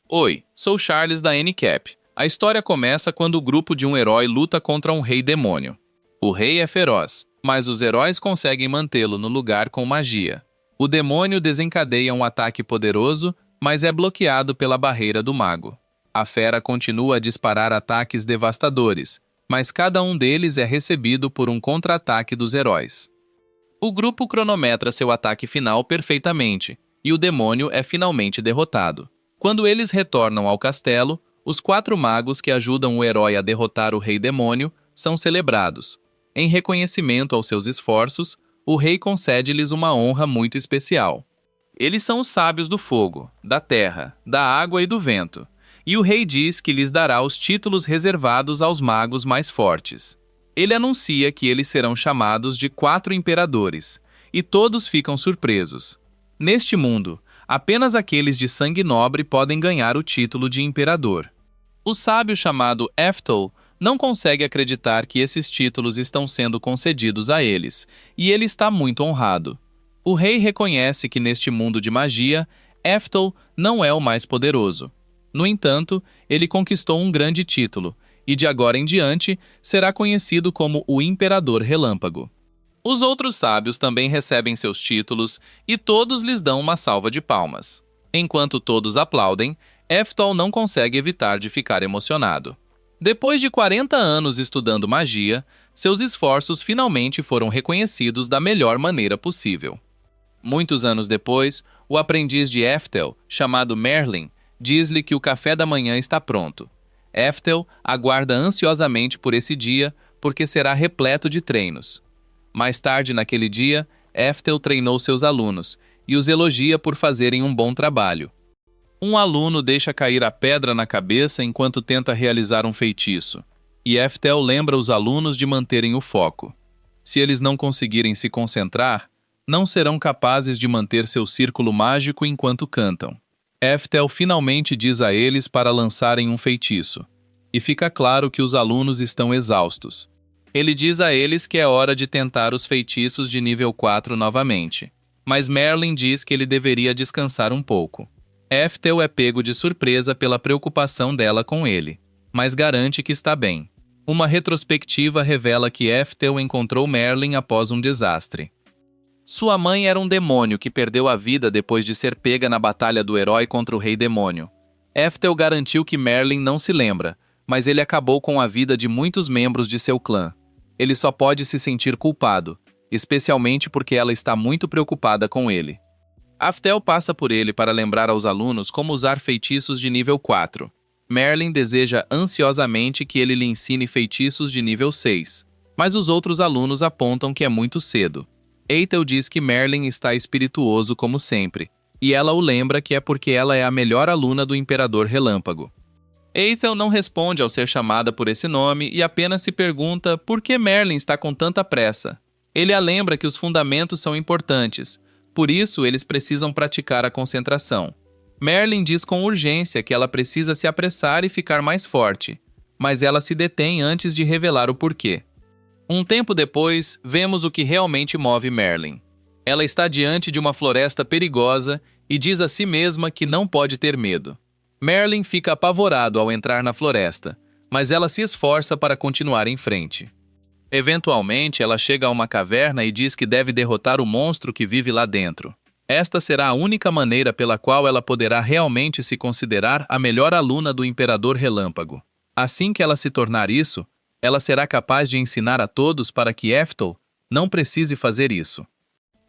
Oi, sou Charles da NCAP. A história começa quando o grupo de um herói luta contra um rei demônio. O rei é feroz, mas os heróis conseguem mantê-lo no lugar com magia. O demônio desencadeia um ataque poderoso, mas é bloqueado pela barreira do mago. A fera continua a disparar ataques devastadores, mas cada um deles é recebido por um contra-ataque dos heróis. O grupo cronometra seu ataque final perfeitamente, e o demônio é finalmente derrotado. Quando eles retornam ao castelo, os 4 magos que ajudam o herói a derrotar o rei demônio são celebrados. Em reconhecimento aos seus esforços, o rei concede-lhes uma honra muito especial. Eles são os sábios do fogo, da terra, da água e do vento, e o rei diz que lhes dará os títulos reservados aos magos mais fortes. Ele anuncia que eles serão chamados de 4 imperadores, e todos ficam surpresos. Neste mundo, apenas aqueles de sangue nobre podem ganhar o título de imperador. O sábio chamado Eftel não consegue acreditar que esses títulos estão sendo concedidos a eles, e ele está muito honrado. O rei reconhece que neste mundo de magia, Eftel não é o mais poderoso. No entanto, ele conquistou um grande título, e de agora em diante será conhecido como o Imperador Relâmpago. Os outros sábios também recebem seus títulos e todos lhes dão uma salva de palmas. Enquanto todos aplaudem, Eftel não consegue evitar de ficar emocionado. Depois de 40 anos estudando magia, seus esforços finalmente foram reconhecidos da melhor maneira possível. Muitos anos depois, o aprendiz de Eftel, chamado Merlin, diz-lhe que o café da manhã está pronto. Eftel aguarda ansiosamente por esse dia, porque será repleto de treinos. Mais tarde naquele dia, Eftel treinou seus alunos e os elogia por fazerem um bom trabalho. Um aluno deixa cair a pedra na cabeça enquanto tenta realizar um feitiço, e Eftel lembra os alunos de manterem o foco. Se eles não conseguirem se concentrar, não serão capazes de manter seu círculo mágico enquanto cantam. Eftel finalmente diz a eles para lançarem um feitiço, e fica claro que os alunos estão exaustos. Ele diz a eles que é hora de tentar os feitiços de nível 4 novamente, mas Merlin diz que ele deveria descansar um pouco. Eftel é pego de surpresa pela preocupação dela com ele, mas garante que está bem. Uma retrospectiva revela que Eftel encontrou Merlin após um desastre. Sua mãe era um demônio que perdeu a vida depois de ser pega na batalha do herói contra o rei demônio. Eftel garantiu que Merlin não se lembra, mas ele acabou com a vida de muitos membros de seu clã. Ele só pode se sentir culpado, especialmente porque ela está muito preocupada com ele. Eftel passa por ele para lembrar aos alunos como usar feitiços de nível 4. Merlin deseja ansiosamente que ele lhe ensine feitiços de nível 6, mas os outros alunos apontam que é muito cedo. Eitel diz que Merlin está espirituoso como sempre, e ela o lembra que é porque ela é a melhor aluna do Imperador Relâmpago. Eitel não responde ao ser chamada por esse nome e apenas se pergunta por que Merlin está com tanta pressa. Ele a lembra que os fundamentos são importantes, por isso eles precisam praticar a concentração. Merlin diz com urgência que ela precisa se apressar e ficar mais forte, mas ela se detém antes de revelar o porquê. Um tempo depois, vemos o que realmente move Merlin. Ela está diante de uma floresta perigosa e diz a si mesma que não pode ter medo. Merlin fica apavorado ao entrar na floresta, mas ela se esforça para continuar em frente. Eventualmente, ela chega a uma caverna e diz que deve derrotar o monstro que vive lá dentro. Esta será a única maneira pela qual ela poderá realmente se considerar a melhor aluna do Imperador Relâmpago. Assim que ela se tornar isso, ela será capaz de ensinar a todos para que Eftel não precise fazer isso.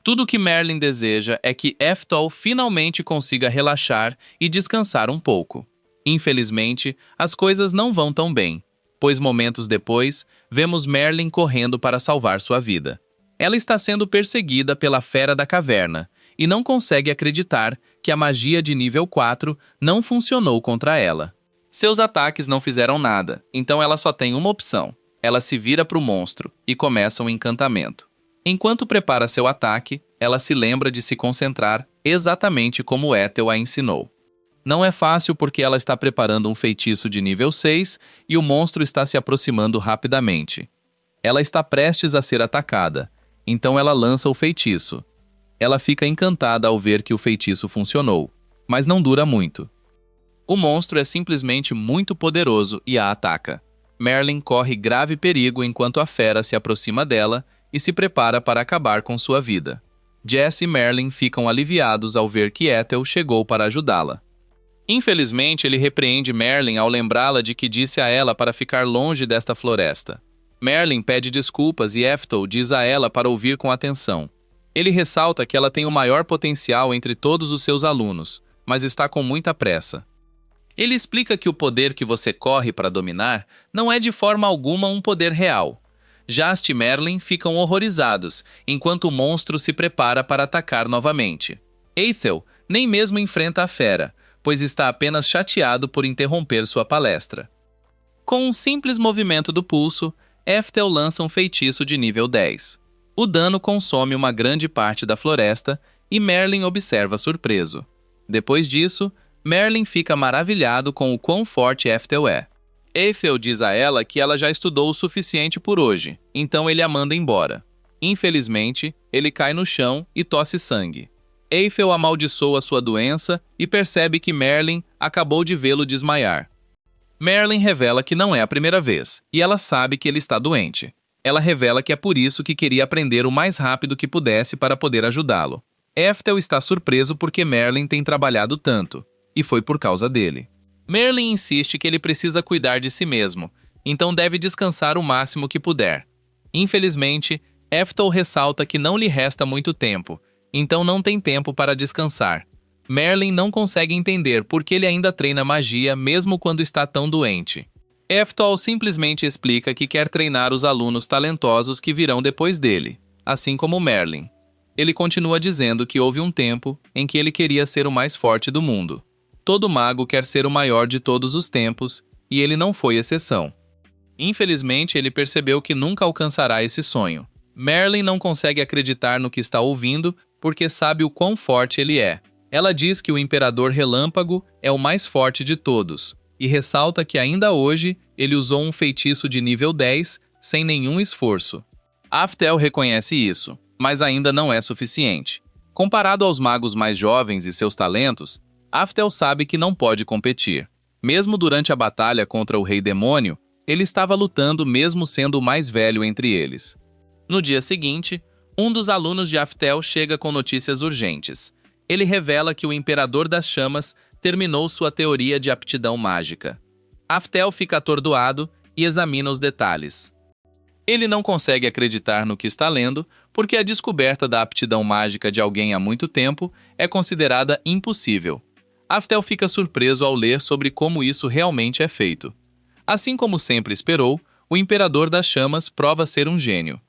Tudo o que Merlin deseja é que Eftel finalmente consiga relaxar e descansar um pouco. Infelizmente, as coisas não vão tão bem, pois momentos depois, vemos Merlin correndo para salvar sua vida. Ela está sendo perseguida pela fera da caverna e não consegue acreditar que a magia de nível 4 não funcionou contra ela. Seus ataques não fizeram nada, então ela só tem uma opção. Ela se vira para o monstro e começa um encantamento. Enquanto prepara seu ataque, ela se lembra de se concentrar exatamente como Ethel a ensinou. Não é fácil porque ela está preparando um feitiço de nível 6 e o monstro está se aproximando rapidamente. Ela está prestes a ser atacada, então ela lança o feitiço. Ela fica encantada ao ver que o feitiço funcionou, mas não dura muito. O monstro é simplesmente muito poderoso e a ataca. Merlin corre grave perigo enquanto a fera se aproxima dela e se prepara para acabar com sua vida. Jess e Merlin ficam aliviados ao ver que Ethel chegou para ajudá-la. Infelizmente, ele repreende Merlin ao lembrá-la de que disse a ela para ficar longe desta floresta. Merlin pede desculpas e Ethel diz a ela para ouvir com atenção. Ele ressalta que ela tem o maior potencial entre todos os seus alunos, mas está com muita pressa. Ele explica que o poder que você corre para dominar não é de forma alguma um poder real. Jast e Merlin ficam horrorizados, enquanto o monstro se prepara para atacar novamente. Ethel nem mesmo enfrenta a fera, pois está apenas chateado por interromper sua palestra. Com um simples movimento do pulso, Ethel lança um feitiço de nível 10. O dano consome uma grande parte da floresta e Merlin observa surpreso. Depois disso, Merlin fica maravilhado com o quão forte Ethel é. Ethel diz a ela que ela já estudou o suficiente por hoje, então ele a manda embora. Infelizmente, ele cai no chão e tosse sangue. Ethel amaldiçoa sua doença e percebe que Merlin acabou de vê-lo desmaiar. Merlin revela que não é a primeira vez, e ela sabe que ele está doente. Ela revela que é por isso que queria aprender o mais rápido que pudesse para poder ajudá-lo. Ethel está surpreso porque Merlin tem trabalhado tanto, e foi por causa dele. Merlin insiste que ele precisa cuidar de si mesmo, então deve descansar o máximo que puder. Infelizmente, Ethel ressalta que não lhe resta muito tempo, então não tem tempo para descansar. Merlin não consegue entender por que ele ainda treina magia mesmo quando está tão doente. Ethel simplesmente explica que quer treinar os alunos talentosos que virão depois dele, assim como Merlin. Ele continua dizendo que houve um tempo em que ele queria ser o mais forte do mundo. Todo mago quer ser o maior de todos os tempos, e ele não foi exceção. Infelizmente, ele percebeu que nunca alcançará esse sonho. Merlin não consegue acreditar no que está ouvindo porque sabe o quão forte ele é. Ela diz que o Imperador Relâmpago é o mais forte de todos, e ressalta que ainda hoje ele usou um feitiço de nível 10 sem nenhum esforço. Ethel reconhece isso, mas ainda não é suficiente. Comparado aos magos mais jovens e seus talentos, Ethel sabe que não pode competir. Mesmo durante a batalha contra o Rei Demônio, ele estava lutando mesmo sendo o mais velho entre eles. No dia seguinte, um dos alunos de Ethel chega com notícias urgentes. Ele revela que o Imperador das Chamas terminou sua teoria de aptidão mágica. Ethel fica atordoado e examina os detalhes. Ele não consegue acreditar no que está lendo, porque a descoberta da aptidão mágica de alguém há muito tempo é considerada impossível. Ethel fica surpreso ao ler sobre como isso realmente é feito. Assim como sempre esperou, o Imperador das Chamas prova ser um gênio.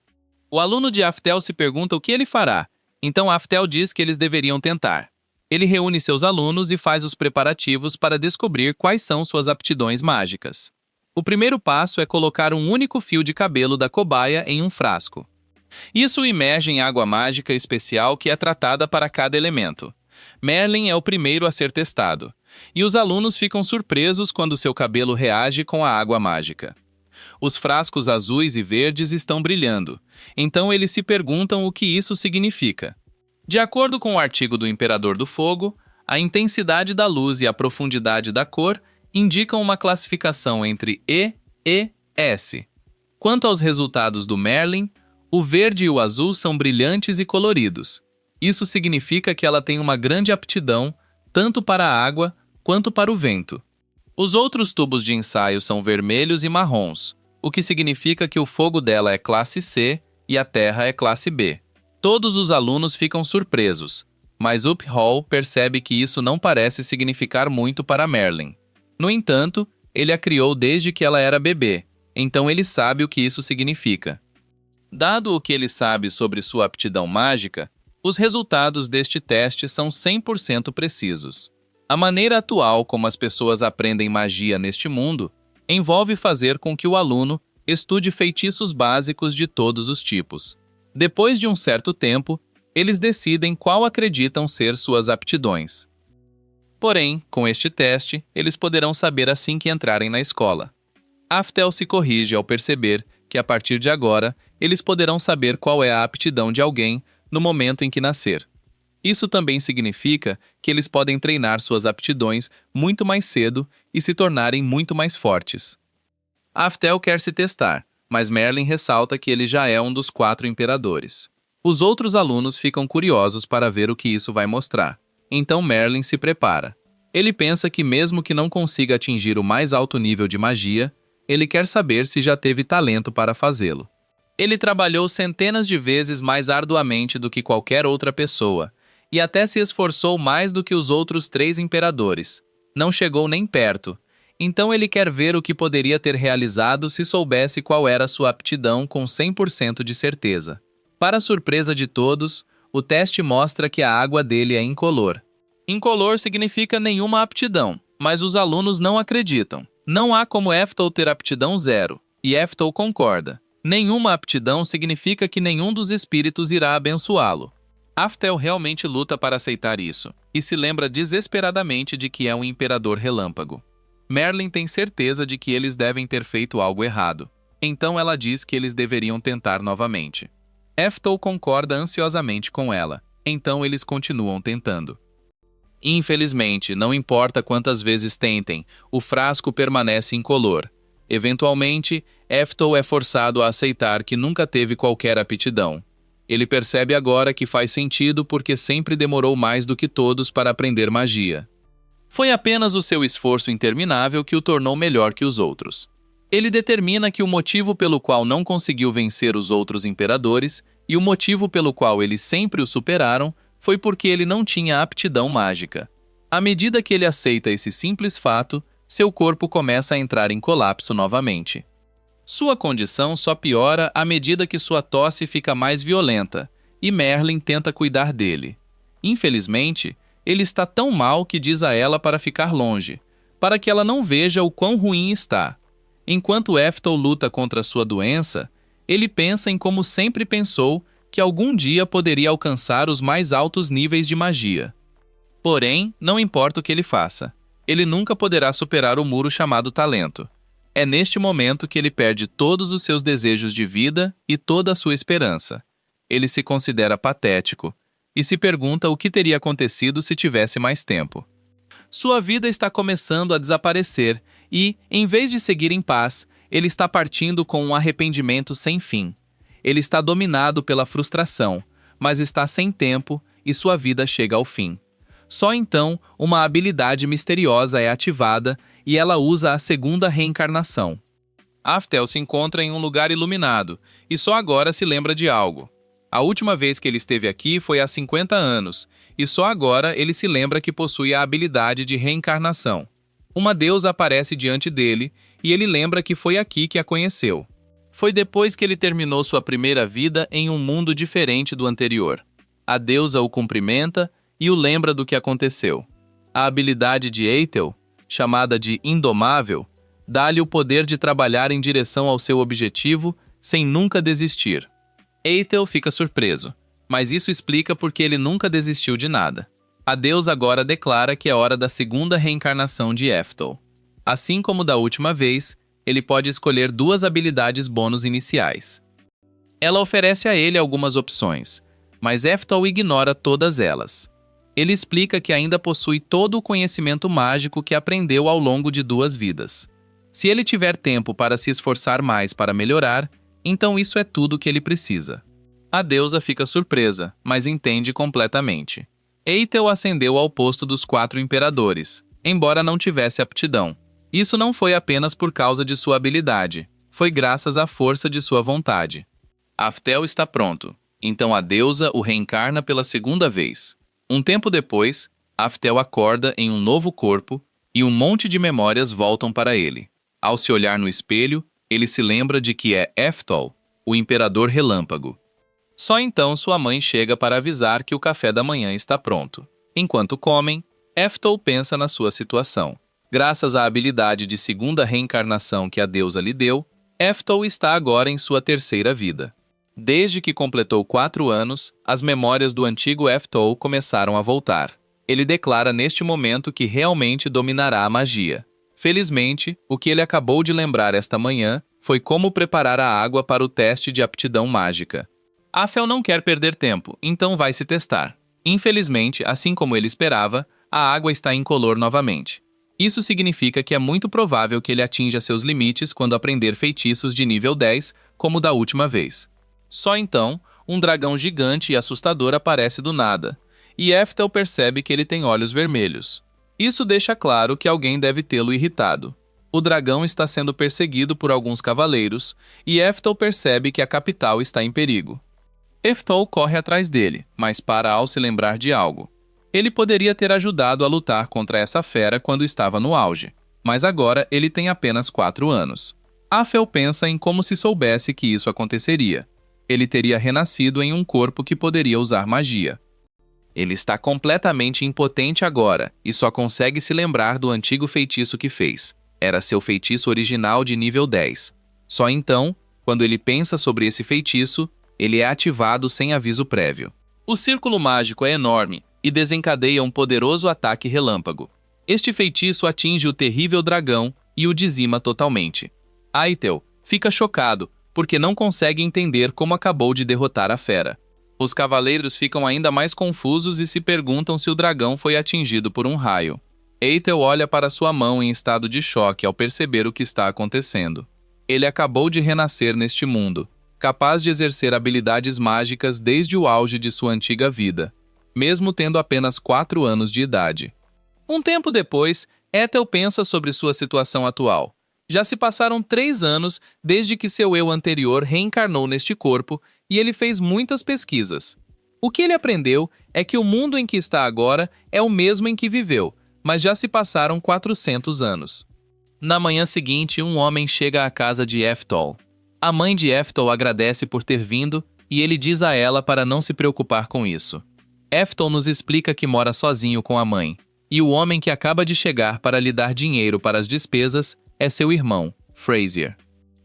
O aluno de Ethel se pergunta o que ele fará, então Ethel diz que eles deveriam tentar. Ele reúne seus alunos e faz os preparativos para descobrir quais são suas aptidões mágicas. O primeiro passo é colocar um único fio de cabelo da cobaia em um frasco. Isso imerge em água mágica especial que é tratada para cada elemento. Merlin é o primeiro a ser testado, e os alunos ficam surpresos quando seu cabelo reage com a água mágica. Os frascos azuis e verdes estão brilhando, então eles se perguntam o que isso significa. De acordo com o artigo do Imperador do Fogo, a intensidade da luz e a profundidade da cor indicam uma classificação entre E e S. Quanto aos resultados do Merlin, o verde e o azul são brilhantes e coloridos. Isso significa que ela tem uma grande aptidão, tanto para a água quanto para o vento. Os outros tubos de ensaio são vermelhos e marrons, o que significa que o fogo dela é classe C e a terra é classe B. Todos os alunos ficam surpresos, mas Uphall percebe que isso não parece significar muito para Merlin. No entanto, ele a criou desde que ela era bebê, então ele sabe o que isso significa. Dado o que ele sabe sobre sua aptidão mágica, os resultados deste teste são 100% precisos. A maneira atual como as pessoas aprendem magia neste mundo envolve fazer com que o aluno estude feitiços básicos de todos os tipos. Depois de um certo tempo, eles decidem qual acreditam ser suas aptidões. Porém, com este teste, eles poderão saber assim que entrarem na escola. Ethel se corrige ao perceber que, a partir de agora, eles poderão saber qual é a aptidão de alguém no momento em que nascer. Isso também significa que eles podem treinar suas aptidões muito mais cedo e se tornarem muito mais fortes. Aftel quer se testar, mas Merlin ressalta que ele já é um dos 4 imperadores. Os outros alunos ficam curiosos para ver o que isso vai mostrar. Então Merlin se prepara. Ele pensa que mesmo que não consiga atingir o mais alto nível de magia, ele quer saber se já teve talento para fazê-lo. Ele trabalhou centenas de vezes mais arduamente do que qualquer outra pessoa, e até se esforçou mais do que os outros 3 imperadores. Não chegou nem perto, então ele quer ver o que poderia ter realizado se soubesse qual era sua aptidão com 100% de certeza. Para surpresa de todos, o teste mostra que a água dele é incolor. Incolor significa nenhuma aptidão, mas os alunos não acreditam. Não há como Eftel ter aptidão 0, e Eftel concorda. Nenhuma aptidão significa que nenhum dos espíritos irá abençoá-lo. Aftel realmente luta para aceitar isso, e se lembra desesperadamente de que é um imperador relâmpago. Merlin tem certeza de que eles devem ter feito algo errado, então ela diz que eles deveriam tentar novamente. Eftel concorda ansiosamente com ela, então eles continuam tentando. Infelizmente, não importa quantas vezes tentem, o frasco permanece incolor. Eventualmente, Eftel é forçado a aceitar que nunca teve qualquer aptidão. Ele percebe agora que faz sentido porque sempre demorou mais do que todos para aprender magia. Foi apenas o seu esforço interminável que o tornou melhor que os outros. Ele determina que o motivo pelo qual não conseguiu vencer os outros imperadores e o motivo pelo qual eles sempre o superaram foi porque ele não tinha aptidão mágica. À medida que ele aceita esse simples fato, seu corpo começa a entrar em colapso novamente. Sua condição só piora à medida que sua tosse fica mais violenta, e Merlin tenta cuidar dele. Infelizmente, ele está tão mal que diz a ela para ficar longe, para que ela não veja o quão ruim está. Enquanto Eftel luta contra sua doença, ele pensa em como sempre pensou que algum dia poderia alcançar os mais altos níveis de magia. Porém, não importa o que ele faça, ele nunca poderá superar o muro chamado talento. É neste momento que ele perde todos os seus desejos de vida e toda a sua esperança. Ele se considera patético e se pergunta o que teria acontecido se tivesse mais tempo. Sua vida está começando a desaparecer e, em vez de seguir em paz, ele está partindo com um arrependimento sem fim. Ele está dominado pela frustração, mas está sem tempo e sua vida chega ao fim. Só então, uma habilidade misteriosa é ativada e ela usa a segunda reencarnação. Aftel se encontra em um lugar iluminado e só agora se lembra de algo. A última vez que ele esteve aqui foi há 50 anos, e só agora ele se lembra que possui a habilidade de reencarnação. Uma deusa aparece diante dele e ele lembra que foi aqui que a conheceu. Foi depois que ele terminou sua primeira vida em um mundo diferente do anterior. A deusa o cumprimenta e o lembra do que aconteceu. A habilidade de Eitel, chamada de Indomável, dá-lhe o poder de trabalhar em direção ao seu objetivo sem nunca desistir. Eitel fica surpreso, mas isso explica porque ele nunca desistiu de nada. A deusa agora declara que é hora da segunda reencarnação de Eftel. Assim como da última vez, ele pode escolher 2 habilidades bônus iniciais. Ela oferece a ele algumas opções, mas Eftel ignora todas elas. Ele explica que ainda possui todo o conhecimento mágico que aprendeu ao longo de 2 vidas. Se ele tiver tempo para se esforçar mais para melhorar, então isso é tudo o que ele precisa. A deusa fica surpresa, mas entende completamente. Eitel ascendeu ao posto dos 4 imperadores, embora não tivesse aptidão. Isso não foi apenas por causa de sua habilidade, foi graças à força de sua vontade. Aftel está pronto, então a deusa o reencarna pela segunda vez. Um tempo depois, Aftel acorda em um novo corpo e um monte de memórias voltam para ele. Ao se olhar no espelho, ele se lembra de que é Eftel, o Imperador Relâmpago. Só então sua mãe chega para avisar que o café da manhã está pronto. Enquanto comem, Eftel pensa na sua situação. Graças à habilidade de segunda reencarnação que a deusa lhe deu, Eftel está agora em sua terceira vida. Desde que completou 4 anos, as memórias do antigo Eftel começaram a voltar. Ele declara neste momento que realmente dominará a magia. Felizmente, o que ele acabou de lembrar esta manhã foi como preparar a água para o teste de aptidão mágica. Aftel não quer perder tempo, então vai se testar. Infelizmente, assim como ele esperava, a água está incolor novamente. Isso significa que é muito provável que ele atinja seus limites quando aprender feitiços de nível 10, como da última vez. Só então, um dragão gigante e assustador aparece do nada, e Eftel percebe que ele tem olhos vermelhos. Isso deixa claro que alguém deve tê-lo irritado. O dragão está sendo perseguido por alguns cavaleiros, e Eftel percebe que a capital está em perigo. Eftel corre atrás dele, mas para ao se lembrar de algo. Ele poderia ter ajudado a lutar contra essa fera quando estava no auge, mas agora ele tem apenas 4 anos. Afel pensa em como se soubesse que isso aconteceria. Ele teria renascido em um corpo que poderia usar magia. Ele está completamente impotente agora e só consegue se lembrar do antigo feitiço que fez. Era seu feitiço original de nível 10. Só então, quando ele pensa sobre esse feitiço, ele é ativado sem aviso prévio. O círculo mágico é enorme e desencadeia um poderoso ataque relâmpago. Este feitiço atinge o terrível dragão e o dizima totalmente. Aitel fica chocado, porque não consegue entender como acabou de derrotar a fera. Os cavaleiros ficam ainda mais confusos e se perguntam se o dragão foi atingido por um raio. Aitel olha para sua mão em estado de choque ao perceber o que está acontecendo. Ele acabou de renascer neste mundo, capaz de exercer habilidades mágicas desde o auge de sua antiga vida, mesmo tendo apenas 4 anos de idade. Um tempo depois, Ethel pensa sobre sua situação atual. Já se passaram 3 anos desde que seu eu anterior reencarnou neste corpo e ele fez muitas pesquisas. O que ele aprendeu é que o mundo em que está agora é o mesmo em que viveu, mas já se passaram 400 anos. Na manhã seguinte, um homem chega à casa de Eftel. A mãe de Eftel agradece por ter vindo e ele diz a ela para não se preocupar com isso. Eftel nos explica que mora sozinho com a mãe, e o homem que acaba de chegar para lhe dar dinheiro para as despesas é seu irmão, Frazier.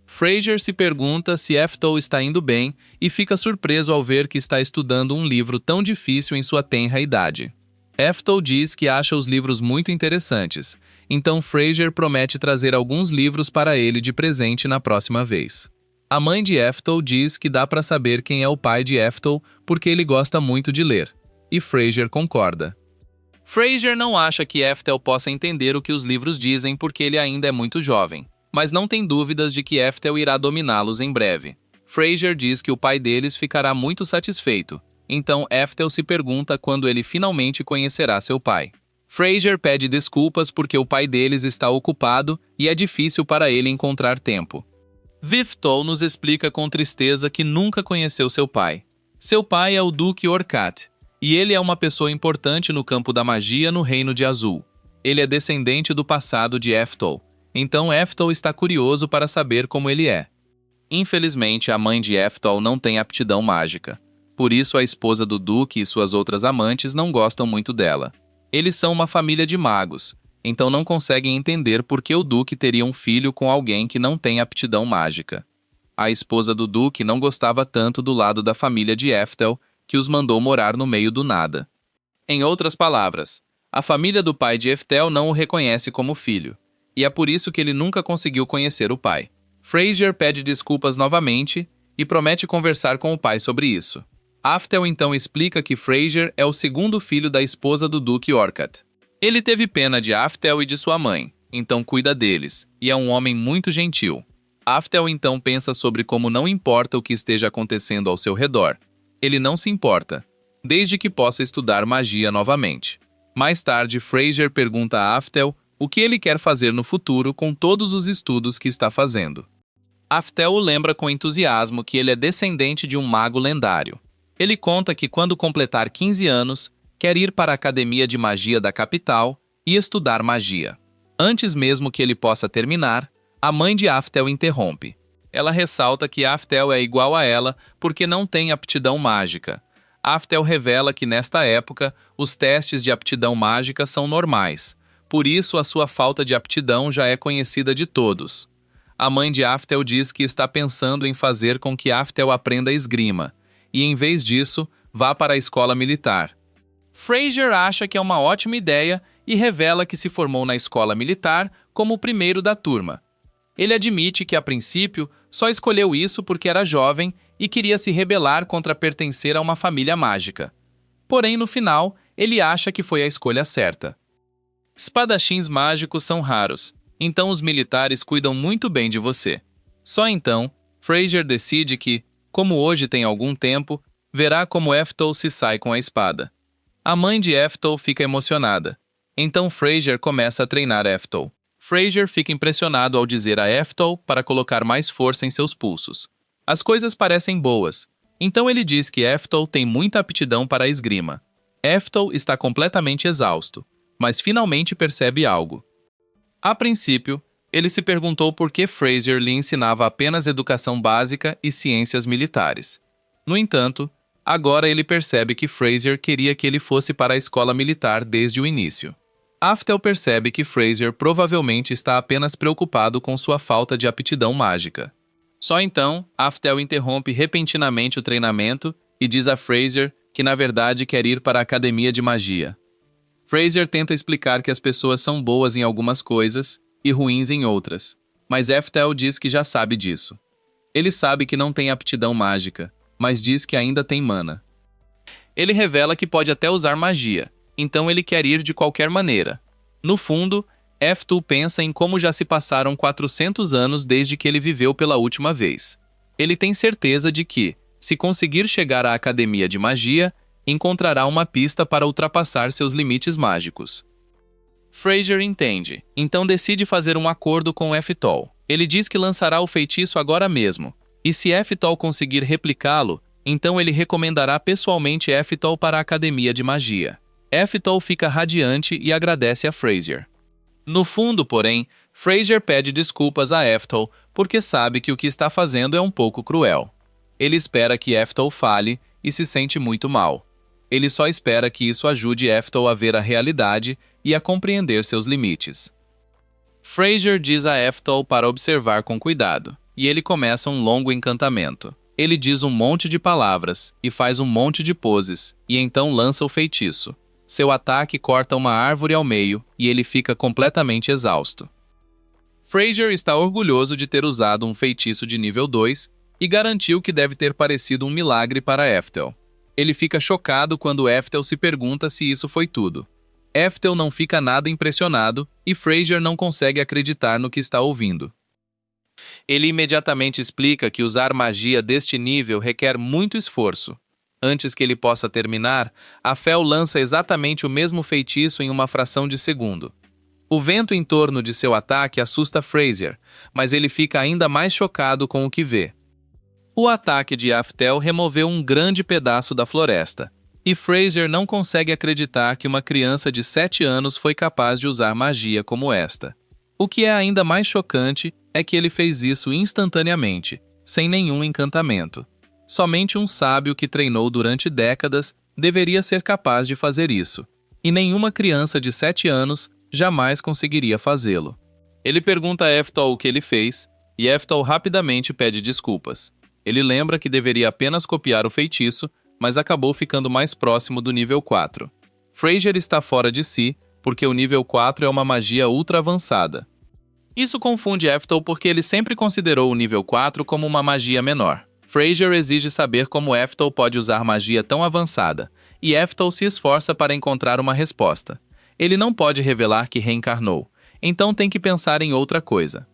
Frazier se pergunta se Eftel está indo bem e fica surpreso ao ver que está estudando um livro tão difícil em sua tenra idade. Eftel diz que acha os livros muito interessantes, então Frazier promete trazer alguns livros para ele de presente na próxima vez. A mãe de Eftel diz que dá para saber quem é o pai de Eftel porque ele gosta muito de ler, e Frazier concorda. Frazier não acha que Eftel possa entender o que os livros dizem porque ele ainda é muito jovem, mas não tem dúvidas de que Eftel irá dominá-los em breve. Frazier diz que o pai deles ficará muito satisfeito, então Eftel se pergunta quando ele finalmente conhecerá seu pai. Frazier pede desculpas porque o pai deles está ocupado e é difícil para ele encontrar tempo. Viftoll nos explica com tristeza que nunca conheceu seu pai. Seu pai é o Duque Orcat, e ele é uma pessoa importante no campo da magia no Reino de Azul. Ele é descendente do passado de Eftel, então Eftel está curioso para saber como ele é. Infelizmente, a mãe de Eftel não tem aptidão mágica. Por isso, a esposa do Duque e suas outras amantes não gostam muito dela. Eles são uma família de magos, então não conseguem entender por que o Duque teria um filho com alguém que não tem aptidão mágica. A esposa do Duque não gostava tanto do lado da família de Eftel, que os mandou morar no meio do nada. Em outras palavras, a família do pai de Eftel não o reconhece como filho, e é por isso que ele nunca conseguiu conhecer o pai. Frazier pede desculpas novamente e promete conversar com o pai sobre isso. Aftel então explica que Frazier é o segundo filho da esposa do Duque Orcat. Ele teve pena de Aftel e de sua mãe, então cuida deles, e é um homem muito gentil. Aftel então pensa sobre como não importa o que esteja acontecendo ao seu redor. Ele não se importa, desde que possa estudar magia novamente. Mais tarde, Frazier pergunta a Aftel o que ele quer fazer no futuro com todos os estudos que está fazendo. Aftel o lembra com entusiasmo que ele é descendente de um mago lendário. Ele conta que quando completar 15 anos, quer ir para a Academia de Magia da capital e estudar magia. Antes mesmo que ele possa terminar, a mãe de Aftel interrompe. Ela ressalta que Aftel é igual a ela porque não tem aptidão mágica. Aftel revela que nesta época, os testes de aptidão mágica são normais. Por isso, a sua falta de aptidão já é conhecida de todos. A mãe de Aftel diz que está pensando em fazer com que Aftel aprenda esgrima, e em vez disso, vá para a escola militar. Frazier acha que é uma ótima ideia e revela que se formou na escola militar como o primeiro da turma. Ele admite que, a princípio, só escolheu isso porque era jovem e queria se rebelar contra pertencer a uma família mágica. Porém, no final, ele acha que foi a escolha certa. Espadachins mágicos são raros, então os militares cuidam muito bem de você. Só então, Fraser decide que, como hoje tem algum tempo, verá como Eftel se sai com a espada. A mãe de Eftel fica emocionada. Então Fraser começa a treinar Eftel. Fraser fica impressionado ao dizer a Eftel para colocar mais força em seus pulsos. As coisas parecem boas, então ele diz que Eftel tem muita aptidão para a esgrima. Eftel está completamente exausto, mas finalmente percebe algo. A princípio, ele se perguntou por que Fraser lhe ensinava apenas educação básica e ciências militares. No entanto, agora ele percebe que Fraser queria que ele fosse para a escola militar desde o início. Aftel percebe que Fraser provavelmente está apenas preocupado com sua falta de aptidão mágica. Só então, Aftel interrompe repentinamente o treinamento e diz a Fraser que na verdade quer ir para a academia de magia. Fraser tenta explicar que as pessoas são boas em algumas coisas e ruins em outras, mas Aftel diz que já sabe disso. Ele sabe que não tem aptidão mágica, mas diz que ainda tem mana. Ele revela que pode até usar magia, então ele quer ir de qualquer maneira. No fundo, Eftul pensa em como já se passaram 400 anos desde que ele viveu pela última vez. Ele tem certeza de que, se conseguir chegar à Academia de Magia, encontrará uma pista para ultrapassar seus limites mágicos. Fraser entende, então decide fazer um acordo com Eftul. Ele diz que lançará o feitiço agora mesmo, e se Eftul conseguir replicá-lo, então ele recomendará pessoalmente Eftul para a Academia de Magia. Eftul fica radiante e agradece a Fraser. No fundo, porém, Fraser pede desculpas a Eftul porque sabe que o que está fazendo é um pouco cruel. Ele espera que Eftul fale e se sente muito mal. Ele só espera que isso ajude Eftul a ver a realidade e a compreender seus limites. Fraser diz a Eftul para observar com cuidado, e ele começa um longo encantamento. Ele diz um monte de palavras e faz um monte de poses, e então lança o feitiço. Seu ataque corta uma árvore ao meio e ele fica completamente exausto. Fraser está orgulhoso de ter usado um feitiço de nível 2 e garantiu que deve ter parecido um milagre para Eftul. Ele fica chocado quando Eftul se pergunta se isso foi tudo. Eftul não fica nada impressionado e Fraser não consegue acreditar no que está ouvindo. Ele imediatamente explica que usar magia deste nível requer muito esforço. Antes que ele possa terminar, Afel lança exatamente o mesmo feitiço em uma fração de segundo. O vento em torno de seu ataque assusta Fraser, mas ele fica ainda mais chocado com o que vê. O ataque de Aftel removeu um grande pedaço da floresta, e Fraser não consegue acreditar que uma criança de 7 anos foi capaz de usar magia como esta. O que é ainda mais chocante é que ele fez isso instantaneamente, sem nenhum encantamento. Somente um sábio que treinou durante décadas deveria ser capaz de fazer isso, e nenhuma criança de 7 anos jamais conseguiria fazê-lo. Ele pergunta a Eftul o que ele fez, e Eftul rapidamente pede desculpas. Ele lembra que deveria apenas copiar o feitiço, mas acabou ficando mais próximo do nível 4. Fraser está fora de si, porque o nível 4 é uma magia ultra avançada. Isso confunde Eftul porque ele sempre considerou o nível 4 como uma magia menor. Fraser exige saber como Eftul pode usar magia tão avançada, e Eftul se esforça para encontrar uma resposta. Ele não pode revelar que reencarnou, então tem que pensar em outra coisa.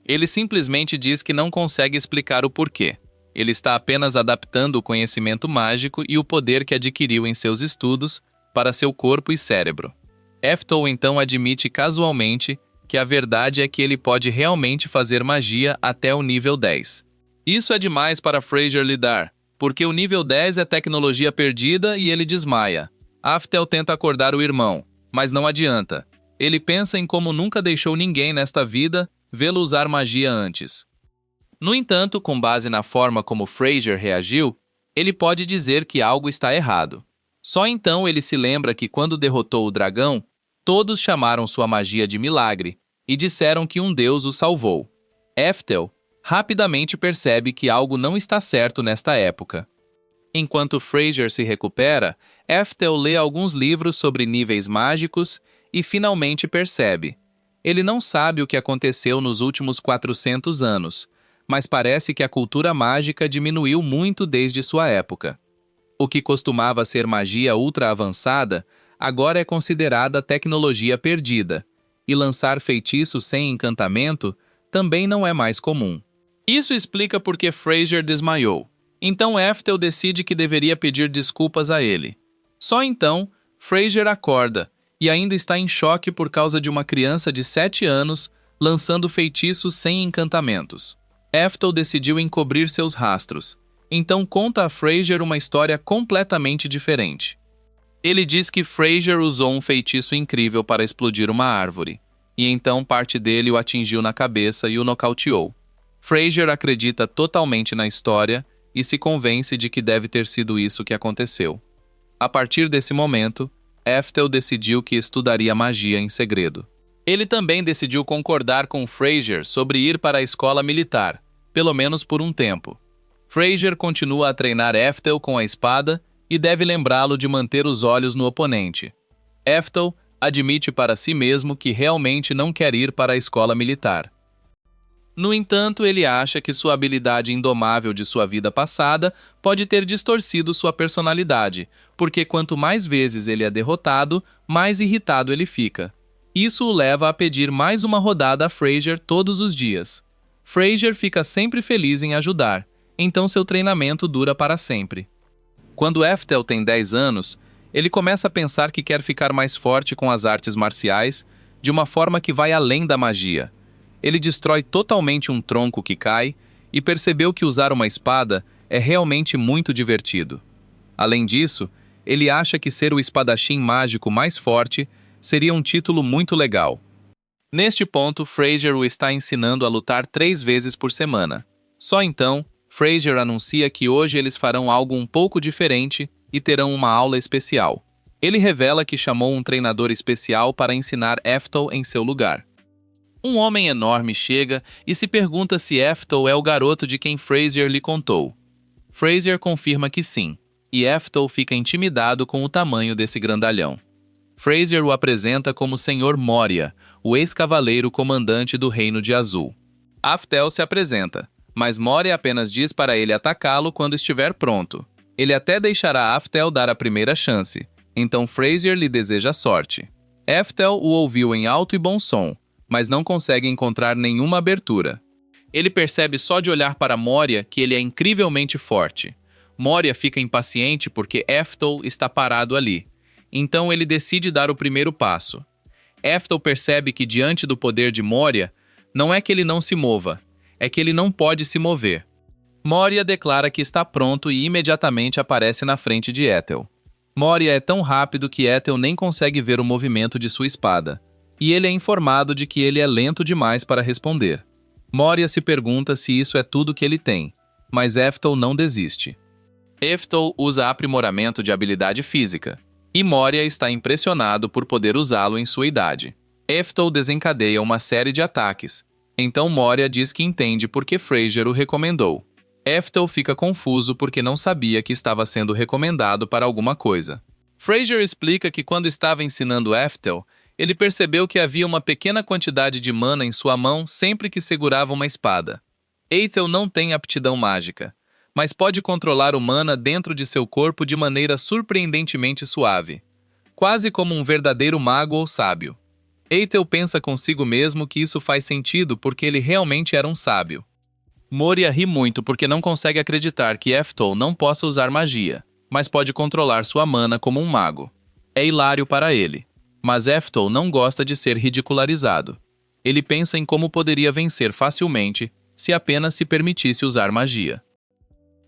Ele simplesmente diz que não consegue explicar o porquê. Ele está apenas adaptando o conhecimento mágico e o poder que adquiriu em seus estudos para seu corpo e cérebro. Eftul então admite casualmente que a verdade é que ele pode realmente fazer magia até o nível 10. Isso é demais para Fraser lidar, porque o nível 10 é tecnologia perdida e ele desmaia. Aftel tenta acordar o irmão, mas não adianta. Ele pensa em como nunca deixou ninguém nesta vida vê-lo usar magia antes. No entanto, com base na forma como Fraser reagiu, ele pode dizer que algo está errado. Só então ele se lembra que quando derrotou o dragão, todos chamaram sua magia de milagre e disseram que um deus o salvou. Eftel rapidamente percebe que algo não está certo nesta época. Enquanto Fraser se recupera, Eftel lê alguns livros sobre níveis mágicos e finalmente percebe. Ele não sabe o que aconteceu nos últimos 400 anos, mas parece que a cultura mágica diminuiu muito desde sua época. O que costumava ser magia ultra avançada, agora é considerada tecnologia perdida, e lançar feitiços sem encantamento também não é mais comum. Isso explica por que Fraser desmaiou. Então Eftel decide que deveria pedir desculpas a ele. Só então, Fraser acorda e ainda está em choque por causa de uma criança de 7 anos lançando feitiços sem encantamentos. Eftel decidiu encobrir seus rastros, então conta a Fraser uma história completamente diferente. Ele diz que Fraser usou um feitiço incrível para explodir uma árvore, e então parte dele o atingiu na cabeça e o nocauteou. Fraser acredita totalmente na história e se convence de que deve ter sido isso que aconteceu. A partir desse momento, Eftel decidiu que estudaria magia em segredo. Ele também decidiu concordar com Fraser sobre ir para a escola militar, pelo menos por um tempo. Fraser continua a treinar Eftel com a espada e deve lembrá-lo de manter os olhos no oponente. Eftel admite para si mesmo que realmente não quer ir para a escola militar. No entanto, ele acha que sua habilidade indomável de sua vida passada pode ter distorcido sua personalidade, porque quanto mais vezes ele é derrotado, mais irritado ele fica. Isso o leva a pedir mais uma rodada a Fraser todos os dias. Fraser fica sempre feliz em ajudar, então seu treinamento dura para sempre. Quando Eftel tem 10 anos, ele começa a pensar que quer ficar mais forte com as artes marciais, de uma forma que vai além da magia. Ele destrói totalmente um tronco que cai e percebeu que usar uma espada é realmente muito divertido. Além disso, ele acha que ser o espadachim mágico mais forte seria um título muito legal. Neste ponto, Fraser o está ensinando a lutar 3 vezes por semana. Só então, Fraser anuncia que hoje eles farão algo um pouco diferente e terão uma aula especial. Ele revela que chamou um treinador especial para ensinar Eftel em seu lugar. Um homem enorme chega e se pergunta se Eftel é o garoto de quem Fraser lhe contou. Fraser confirma que sim, e Eftel fica intimidado com o tamanho desse grandalhão. Fraser o apresenta como Sr. Moria, o ex-cavaleiro comandante do Reino de Azul. Eftel se apresenta, mas Moria apenas diz para ele atacá-lo quando estiver pronto. Ele até deixará Eftel dar a primeira chance, então Fraser lhe deseja sorte. Eftel o ouviu em alto e bom som, mas não consegue encontrar nenhuma abertura. Ele percebe só de olhar para Moria que ele é incrivelmente forte. Moria fica impaciente porque Eftel está parado ali. Então ele decide dar o primeiro passo. Eftel percebe que diante do poder de Moria, não é que ele não se mova, é que ele não pode se mover. Moria declara que está pronto e imediatamente aparece na frente de Eftel. Moria é tão rápido que Eftel nem consegue ver o movimento de sua espada. E ele é informado de que ele é lento demais para responder. Moria se pergunta se isso é tudo que ele tem, mas Eftel não desiste. Eftel usa aprimoramento de habilidade física, e Moria está impressionado por poder usá-lo em sua idade. Eftel desencadeia uma série de ataques, então Moria diz que entende por que Fraser o recomendou. Eftel fica confuso porque não sabia que estava sendo recomendado para alguma coisa. Fraser explica que quando estava ensinando Eftel, ele percebeu que havia uma pequena quantidade de mana em sua mão sempre que segurava uma espada. Eftel não tem aptidão mágica, mas pode controlar o mana dentro de seu corpo de maneira surpreendentemente suave, quase como um verdadeiro mago ou sábio. Eftel pensa consigo mesmo que isso faz sentido porque ele realmente era um sábio. Moria ri muito porque não consegue acreditar que Eftel não possa usar magia, mas pode controlar sua mana como um mago. É hilário para ele. Mas Eftel não gosta de ser ridicularizado. Ele pensa em como poderia vencer facilmente se apenas se permitisse usar magia.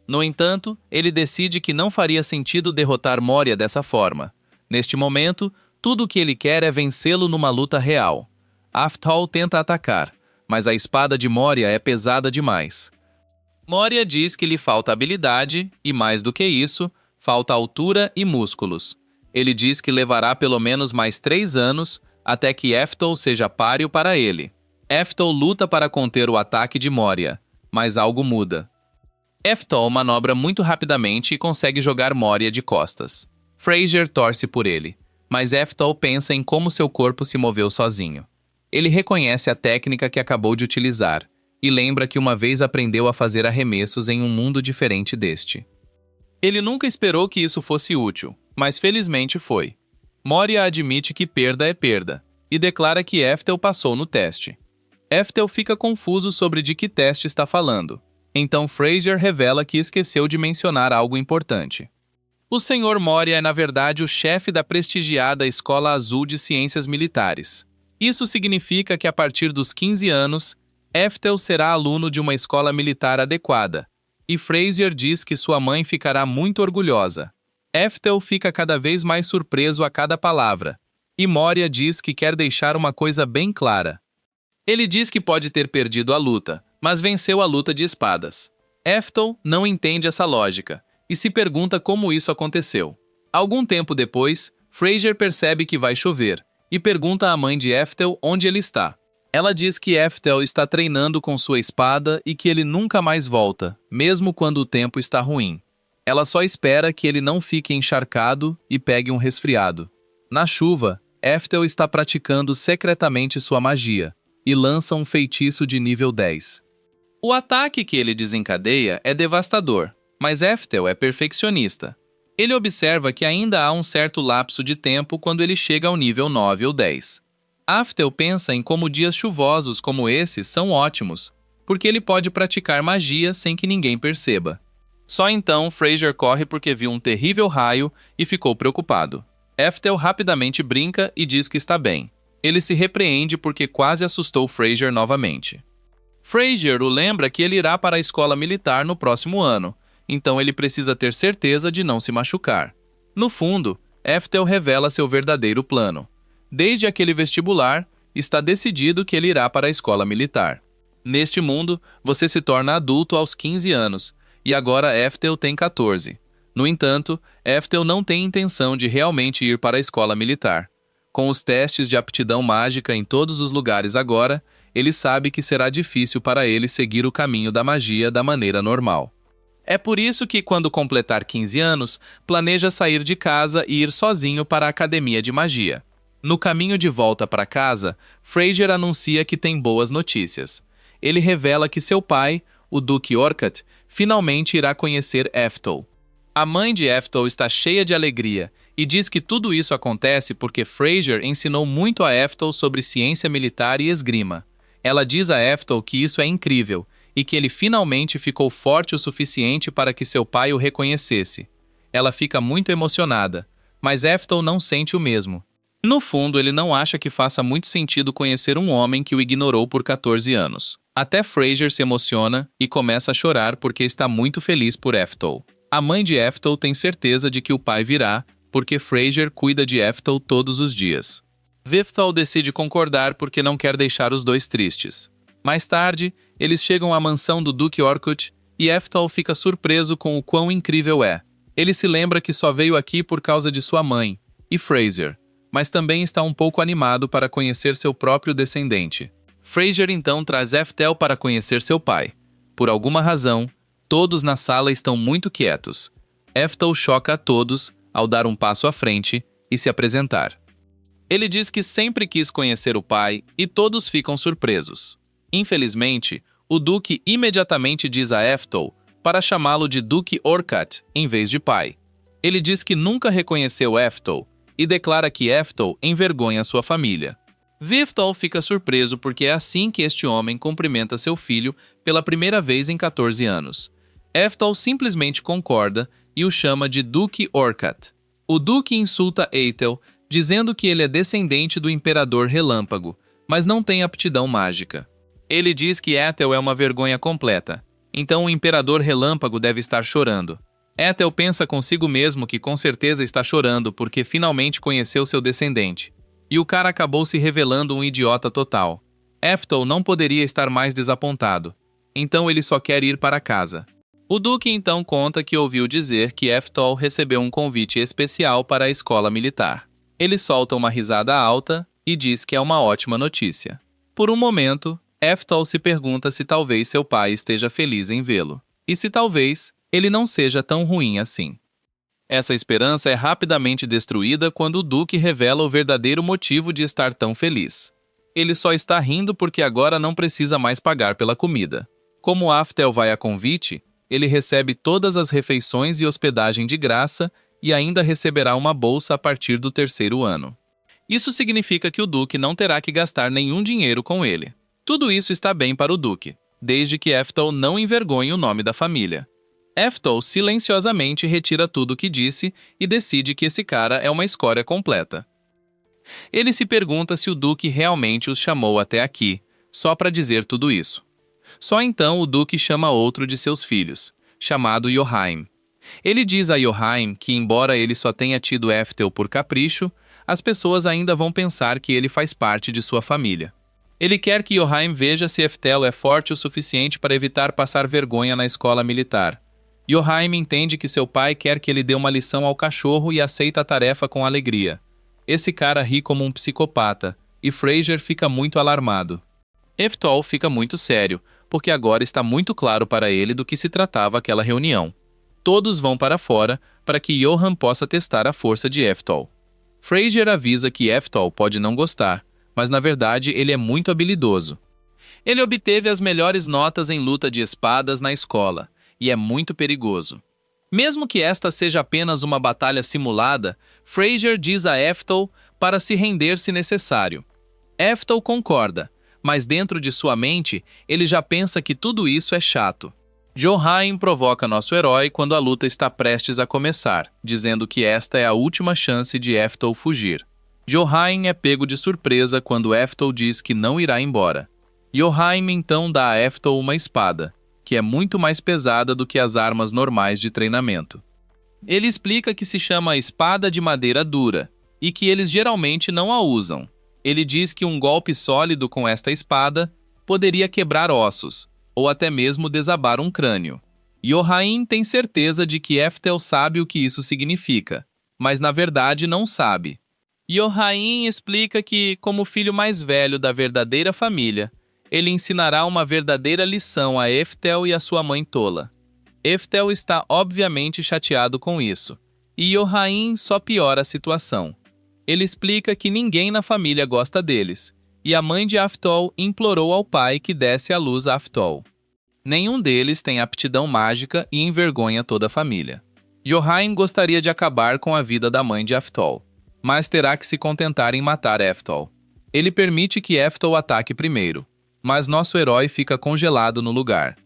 No entanto, ele decide que não faria sentido derrotar Moria dessa forma. Neste momento, tudo o que ele quer é vencê-lo numa luta real. Eftel tenta atacar, mas a espada de Moria é pesada demais. Moria diz que lhe falta habilidade e, mais do que isso, falta altura e músculos. Ele diz que levará pelo menos mais 3 anos até que Eftel seja páreo para ele. Eftel luta para conter o ataque de Moria, mas algo muda. Eftel manobra muito rapidamente e consegue jogar Moria de costas. Fraser torce por ele, mas Eftel pensa em como seu corpo se moveu sozinho. Ele reconhece a técnica que acabou de utilizar e lembra que uma vez aprendeu a fazer arremessos em um mundo diferente deste. Ele nunca esperou que isso fosse útil, mas felizmente foi. Moria admite que perda é perda, e declara que Eftel passou no teste. Eftel fica confuso sobre de que teste está falando. Então Frasier revela que esqueceu de mencionar algo importante. O Sr. Moria é na verdade o chefe da prestigiada Escola Azul de Ciências Militares. Isso significa que a partir dos 15 anos, Eftel será aluno de uma escola militar adequada, e Frasier diz que sua mãe ficará muito orgulhosa. Eftel fica cada vez mais surpreso a cada palavra, e Moria diz que quer deixar uma coisa bem clara. Ele diz que pode ter perdido a luta, mas venceu a luta de espadas. Eftel não entende essa lógica, e se pergunta como isso aconteceu. Algum tempo depois, Frasier percebe que vai chover, e pergunta à mãe de Eftel onde ele está. Ela diz que Eftel está treinando com sua espada e que ele nunca mais volta, mesmo quando o tempo está ruim. Ela só espera que ele não fique encharcado e pegue um resfriado. Na chuva, Eftel está praticando secretamente sua magia e lança um feitiço de nível 10. O ataque que ele desencadeia é devastador, mas Eftel é perfeccionista. Ele observa que ainda há um certo lapso de tempo quando ele chega ao nível 9 ou 10. Eftel pensa em como dias chuvosos como esses são ótimos, porque ele pode praticar magia sem que ninguém perceba. Só então Frasier corre porque viu um terrível raio e ficou preocupado. Eftel rapidamente brinca e diz que está bem. Ele se repreende porque quase assustou Frasier novamente. Frasier o lembra que ele irá para a escola militar no próximo ano, então ele precisa ter certeza de não se machucar. No fundo, Eftel revela seu verdadeiro plano. Desde aquele vestibular, está decidido que ele irá para a escola militar. Neste mundo, você se torna adulto aos 15 anos, e agora Eftel tem 14. No entanto, Eftel não tem intenção de realmente ir para a escola militar. Com os testes de aptidão mágica em todos os lugares agora, ele sabe que será difícil para ele seguir o caminho da magia da maneira normal. É por isso que, quando completar 15 anos, planeja sair de casa e ir sozinho para a academia de magia. No caminho de volta para casa, Frasier anuncia que tem boas notícias. Ele revela que seu pai, o Duque Orcut, finalmente irá conhecer Eftel. A mãe de Eftel está cheia de alegria e diz que tudo isso acontece porque Frasier ensinou muito a Eftel sobre ciência militar e esgrima. Ela diz a Eftel que isso é incrível e que ele finalmente ficou forte o suficiente para que seu pai o reconhecesse. Ela fica muito emocionada, mas Eftel não sente o mesmo. No fundo, ele não acha que faça muito sentido conhecer um homem que o ignorou por 14 anos. Até Frasier se emociona e começa a chorar porque está muito feliz por Eftel. A mãe de Eftel tem certeza de que o pai virá, porque Frasier cuida de Eftel todos os dias. Viftal decide concordar porque não quer deixar os dois tristes. Mais tarde, eles chegam à mansão do Duque Orcut e Eftel fica surpreso com o quão incrível é. Ele se lembra que só veio aqui por causa de sua mãe e Frasier, mas também está um pouco animado para conhecer seu próprio descendente. Frasier então traz Eftel para conhecer seu pai. Por alguma razão, todos na sala estão muito quietos. Eftel choca a todos ao dar um passo à frente e se apresentar. Ele diz que sempre quis conhecer o pai e todos ficam surpresos. Infelizmente, o Duque imediatamente diz a Eftel para chamá-lo de Duque Orcut em vez de pai. Ele diz que nunca reconheceu Eftel e declara que Eftel envergonha sua família. Viftal fica surpreso porque é assim que este homem cumprimenta seu filho pela primeira vez em 14 anos. Eftel simplesmente concorda e o chama de Duque Orcut. O Duque insulta Eitel, dizendo que ele é descendente do Imperador Relâmpago, mas não tem aptidão mágica. Ele diz que Eitel é uma vergonha completa, então o Imperador Relâmpago deve estar chorando. Eitel pensa consigo mesmo que com certeza está chorando porque finalmente conheceu seu descendente. E o cara acabou se revelando um idiota total. Eftel não poderia estar mais desapontado. Então ele só quer ir para casa. O Duque então conta que ouviu dizer que Eftel recebeu um convite especial para a escola militar. Ele solta uma risada alta e diz que é uma ótima notícia. Por um momento, Eftel se pergunta se talvez seu pai esteja feliz em vê-lo. E se talvez ele não seja tão ruim assim. Essa esperança é rapidamente destruída quando o Duque revela o verdadeiro motivo de estar tão feliz. Ele só está rindo porque agora não precisa mais pagar pela comida. Como Eftel vai a convite, ele recebe todas as refeições e hospedagem de graça e ainda receberá uma bolsa a partir do terceiro ano. Isso significa que o Duque não terá que gastar nenhum dinheiro com ele. Tudo isso está bem para o Duque, desde que Eftal não envergonhe o nome da família. Eftal silenciosamente retira tudo o que disse e decide que esse cara é uma escória completa. Ele se pergunta se o Duque realmente os chamou até aqui, só para dizer tudo isso. Só então o Duque chama outro de seus filhos, chamado Yohaim. Ele diz a Yohaim que, embora ele só tenha tido Eftel por capricho, as pessoas ainda vão pensar que ele faz parte de sua família. Ele quer que Yohaim veja se Eftel é forte o suficiente para evitar passar vergonha na escola militar. Yohaim entende que seu pai quer que ele dê uma lição ao cachorro e aceita a tarefa com alegria. Esse cara ri como um psicopata, e Fraser fica muito alarmado. Eftal fica muito sério, porque agora está muito claro para ele do que se tratava aquela reunião. Todos vão para fora para que Johan possa testar a força de Eftal. Fraser avisa que Eftal pode não gostar, mas na verdade ele é muito habilidoso. Ele obteve as melhores notas em luta de espadas na escola, e é muito perigoso. Mesmo que esta seja apenas uma batalha simulada, Fraser diz a Eftal para se render se necessário. Eftal concorda, mas dentro de sua mente ele já pensa que tudo isso é chato. Yohaim provoca nosso herói quando a luta está prestes a começar, dizendo que esta é a última chance de Eftal fugir. Yohaim é pego de surpresa quando Eftal diz que não irá embora. Yohaim então dá a Eftal uma espada, que é muito mais pesada do que as armas normais de treinamento. Ele explica que se chama espada de madeira dura, e que eles geralmente não a usam. Ele diz que um golpe sólido com esta espada poderia quebrar ossos, ou até mesmo desabar um crânio. Yohaim tem certeza de que Eftel sabe o que isso significa, mas na verdade não sabe. Yohaim explica que, como filho mais velho da verdadeira família, ele ensinará uma verdadeira lição a Eftel e a sua mãe tola. Eftel está obviamente chateado com isso, e Yohaim só piora a situação. Ele explica que ninguém na família gosta deles, e a mãe de Aftol implorou ao pai que desse à luz a Aftol. Nenhum deles tem aptidão mágica e envergonha toda a família. Yohaim gostaria de acabar com a vida da mãe de Aftol, mas terá que se contentar em matar Aftol. Ele permite que Aftol ataque primeiro, mas nosso herói fica congelado no lugar.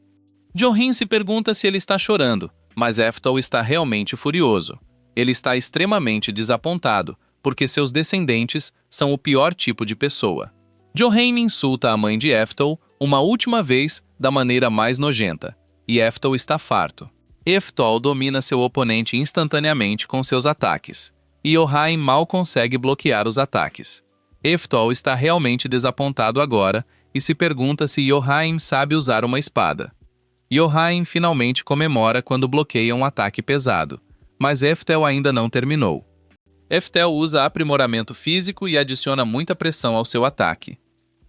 Yohaim se pergunta se ele está chorando, mas Aftol está realmente furioso. Ele está extremamente desapontado, porque seus descendentes são o pior tipo de pessoa. Yohaim insulta a mãe de Eftal uma última vez da maneira mais nojenta, e Eftal está farto. Eftal domina seu oponente instantaneamente com seus ataques, e Yohaim mal consegue bloquear os ataques. Eftal está realmente desapontado agora e se pergunta se Yohaim sabe usar uma espada. Yohaim finalmente comemora quando bloqueia um ataque pesado, mas Eftal ainda não terminou. Eftel usa aprimoramento físico e adiciona muita pressão ao seu ataque.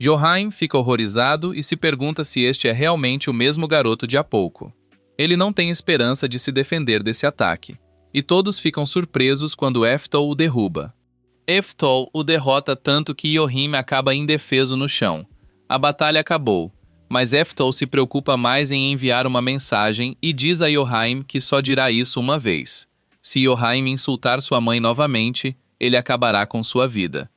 Yohaim fica horrorizado e se pergunta se este é realmente o mesmo garoto de há pouco. Ele não tem esperança de se defender desse ataque, e todos ficam surpresos quando Eftal o derruba. Eftal o derrota tanto que Yohaim acaba indefeso no chão. A batalha acabou, mas Eftal se preocupa mais em enviar uma mensagem e diz a Yohaim que só dirá isso uma vez. Se Yohaim insultar sua mãe novamente, ele acabará com sua vida.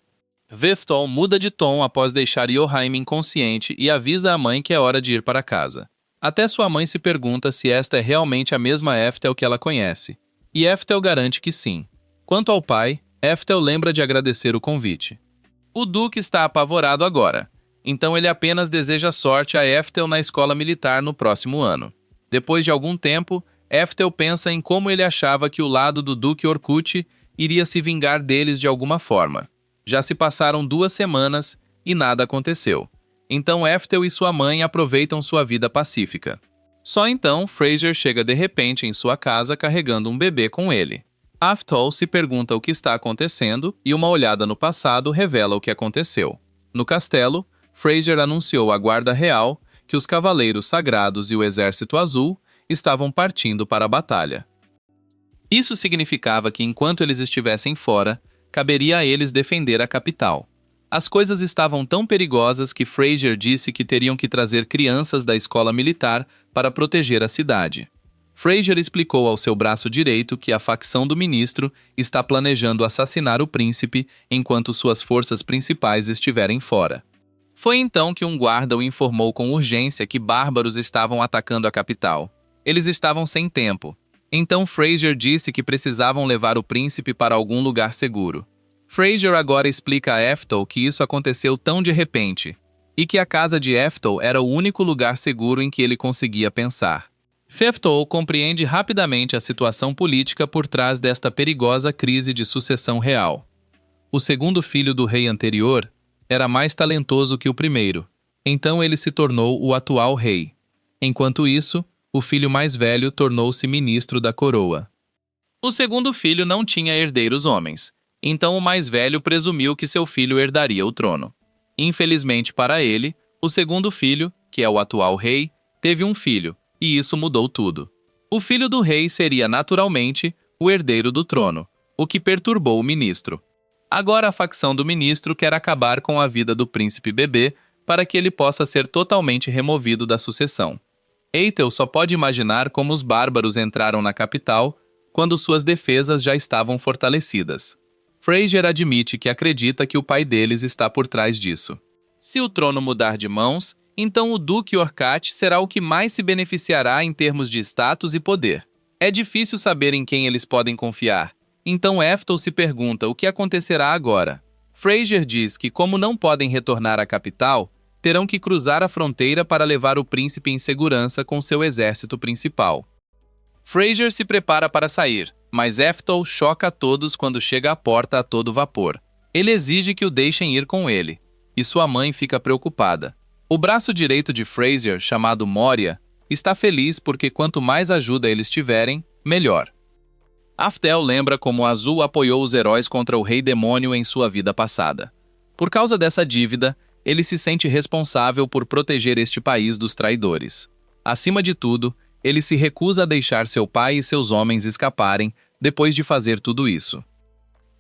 Eftal muda de tom após deixar Yohaim inconsciente e avisa a mãe que é hora de ir para casa. Até sua mãe se pergunta se esta é realmente a mesma Eftel que ela conhece. E Eftel garante que sim. Quanto ao pai, Eftel lembra de agradecer o convite. O Duque está apavorado agora, então ele apenas deseja sorte a Eftel na escola militar no próximo ano. Depois de algum tempo, Eftel pensa em como ele achava que o lado do Duque Orkut iria se vingar deles de alguma forma. Já se passaram 2 semanas e nada aconteceu. Então Eftel e sua mãe aproveitam sua vida pacífica. Só então Fraser chega de repente em sua casa carregando um bebê com ele. Aftol se pergunta o que está acontecendo e uma olhada no passado revela o que aconteceu. No castelo, Fraser anunciou à guarda real que os Cavaleiros Sagrados e o Exército Azul estavam partindo para a batalha. Isso significava que enquanto eles estivessem fora, caberia a eles defender a capital. As coisas estavam tão perigosas que Fraser disse que teriam que trazer crianças da escola militar para proteger a cidade. Fraser explicou ao seu braço direito que a facção do ministro está planejando assassinar o príncipe enquanto suas forças principais estiverem fora. Foi então que um guarda o informou com urgência que bárbaros estavam atacando a capital. Eles estavam sem tempo. Então Fraser disse que precisavam levar o príncipe para algum lugar seguro. Fraser agora explica a Eftel que isso aconteceu tão de repente, e que a casa de Eftel era o único lugar seguro em que ele conseguia pensar. Eftel compreende rapidamente a situação política por trás desta perigosa crise de sucessão real. O segundo filho do rei anterior era mais talentoso que o primeiro, então ele se tornou o atual rei. Enquanto isso, o filho mais velho tornou-se ministro da coroa. O segundo filho não tinha herdeiros homens, então o mais velho presumiu que seu filho herdaria o trono. Infelizmente para ele, o segundo filho, que é o atual rei, teve um filho, e isso mudou tudo. O filho do rei seria naturalmente o herdeiro do trono, o que perturbou o ministro. Agora a facção do ministro quer acabar com a vida do príncipe bebê para que ele possa ser totalmente removido da sucessão. Eitel só pode imaginar como os bárbaros entraram na capital quando suas defesas já estavam fortalecidas. Fraser admite que acredita que o pai deles está por trás disso. Se o trono mudar de mãos, então o Duque Orcat será o que mais se beneficiará em termos de status e poder. É difícil saber em quem eles podem confiar. Então Eftel se pergunta o que acontecerá agora. Fraser diz que, como não podem retornar à capital, terão que cruzar a fronteira para levar o príncipe em segurança com seu exército principal. Fraser se prepara para sair, mas Eftel choca a todos quando chega à porta a todo vapor. Ele exige que o deixem ir com ele, e sua mãe fica preocupada. O braço direito de Fraser, chamado Moria, está feliz porque quanto mais ajuda eles tiverem, melhor. Aftel lembra como Azul apoiou os heróis contra o Rei Demônio em sua vida passada. Por causa dessa dívida, ele se sente responsável por proteger este país dos traidores. Acima de tudo, ele se recusa a deixar seu pai e seus homens escaparem depois de fazer tudo isso.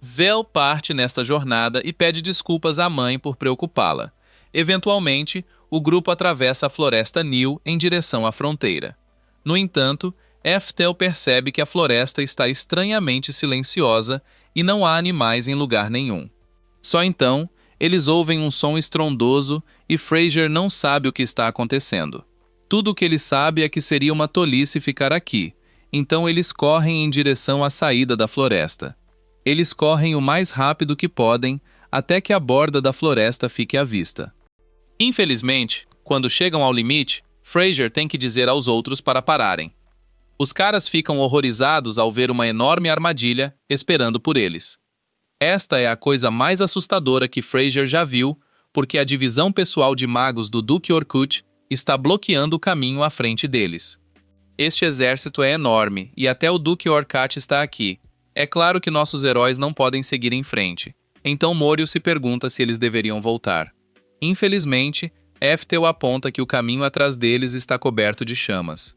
Vel parte nesta jornada e pede desculpas à mãe por preocupá-la. Eventualmente, o grupo atravessa a floresta Nil em direção à fronteira. No entanto, Eftel percebe que a floresta está estranhamente silenciosa e não há animais em lugar nenhum. Só então, eles ouvem um som estrondoso e Fraser não sabe o que está acontecendo. Tudo o que ele sabe é que seria uma tolice ficar aqui, então eles correm em direção à saída da floresta. Eles correm o mais rápido que podem, até que a borda da floresta fique à vista. Infelizmente, quando chegam ao limite, Fraser tem que dizer aos outros para pararem. Os caras ficam horrorizados ao ver uma enorme armadilha esperando por eles. Esta é a coisa mais assustadora que Fraser já viu, porque a divisão pessoal de magos do Duque Orcut está bloqueando o caminho à frente deles. Este exército é enorme, e até o Duque Orcat está aqui. É claro que nossos heróis não podem seguir em frente. Então Morio se pergunta se eles deveriam voltar. Infelizmente, Eftel aponta que o caminho atrás deles está coberto de chamas.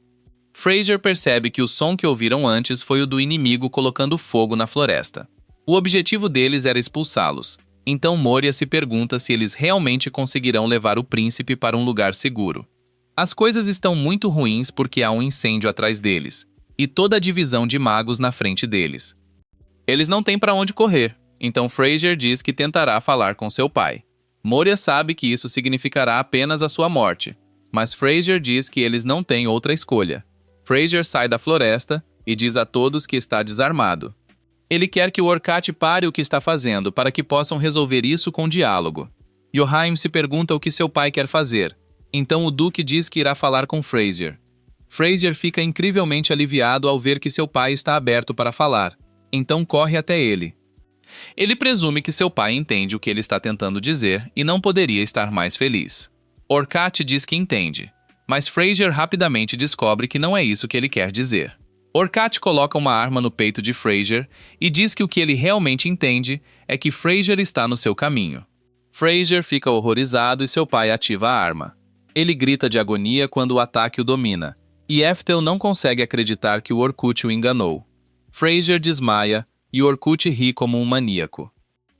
Fraser percebe que o som que ouviram antes foi o do inimigo colocando fogo na floresta. O objetivo deles era expulsá-los. Então Moria se pergunta se eles realmente conseguirão levar o príncipe para um lugar seguro. As coisas estão muito ruins porque há um incêndio atrás deles, e toda a divisão de magos na frente deles. Eles não têm para onde correr, então Fraser diz que tentará falar com seu pai. Moria sabe que isso significará apenas a sua morte, mas Fraser diz que eles não têm outra escolha. Fraser sai da floresta e diz a todos que está desarmado. Ele quer que o Orcat pare o que está fazendo para que possam resolver isso com diálogo. Johaim se pergunta o que seu pai quer fazer, então o Duque diz que irá falar com Fraser. Fraser fica incrivelmente aliviado ao ver que seu pai está aberto para falar, então corre até ele. Ele presume que seu pai entende o que ele está tentando dizer e não poderia estar mais feliz. Orcat diz que entende, mas Fraser rapidamente descobre que não é isso que ele quer dizer. Orcat coloca uma arma no peito de Fraser e diz que o que ele realmente entende é que Fraser está no seu caminho. Fraser fica horrorizado e seu pai ativa a arma. Ele grita de agonia quando o ataque o domina, e Eftel não consegue acreditar que o Orcut o enganou. Fraser desmaia e Orcut ri como um maníaco.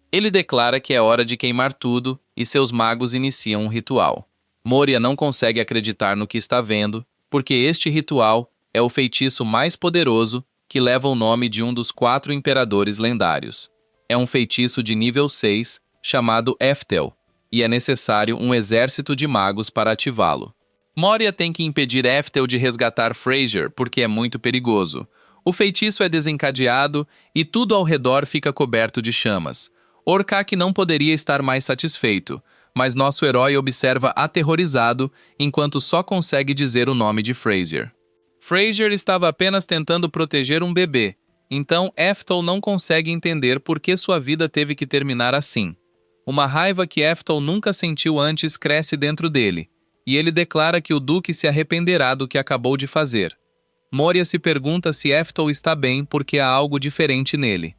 Ele declara que é hora de queimar tudo e seus magos iniciam um ritual. Moria não consegue acreditar no que está vendo, porque este ritual É o feitiço mais poderoso que leva o nome de um dos 4 imperadores lendários. É um feitiço de nível 6, chamado Eftel, e é necessário um exército de magos para ativá-lo. Moria tem que impedir Eftel de resgatar Frazier porque é muito perigoso. O feitiço é desencadeado e tudo ao redor fica coberto de chamas. Orcak não poderia estar mais satisfeito, mas nosso herói observa aterrorizado enquanto só consegue dizer o nome de Frazier. Frazier estava apenas tentando proteger um bebê, então Eftel não consegue entender por que sua vida teve que terminar assim. Uma raiva que Eftel nunca sentiu antes cresce dentro dele, e ele declara que o Duque se arrependerá do que acabou de fazer. Moria se pergunta se Eftel está bem porque há algo diferente nele.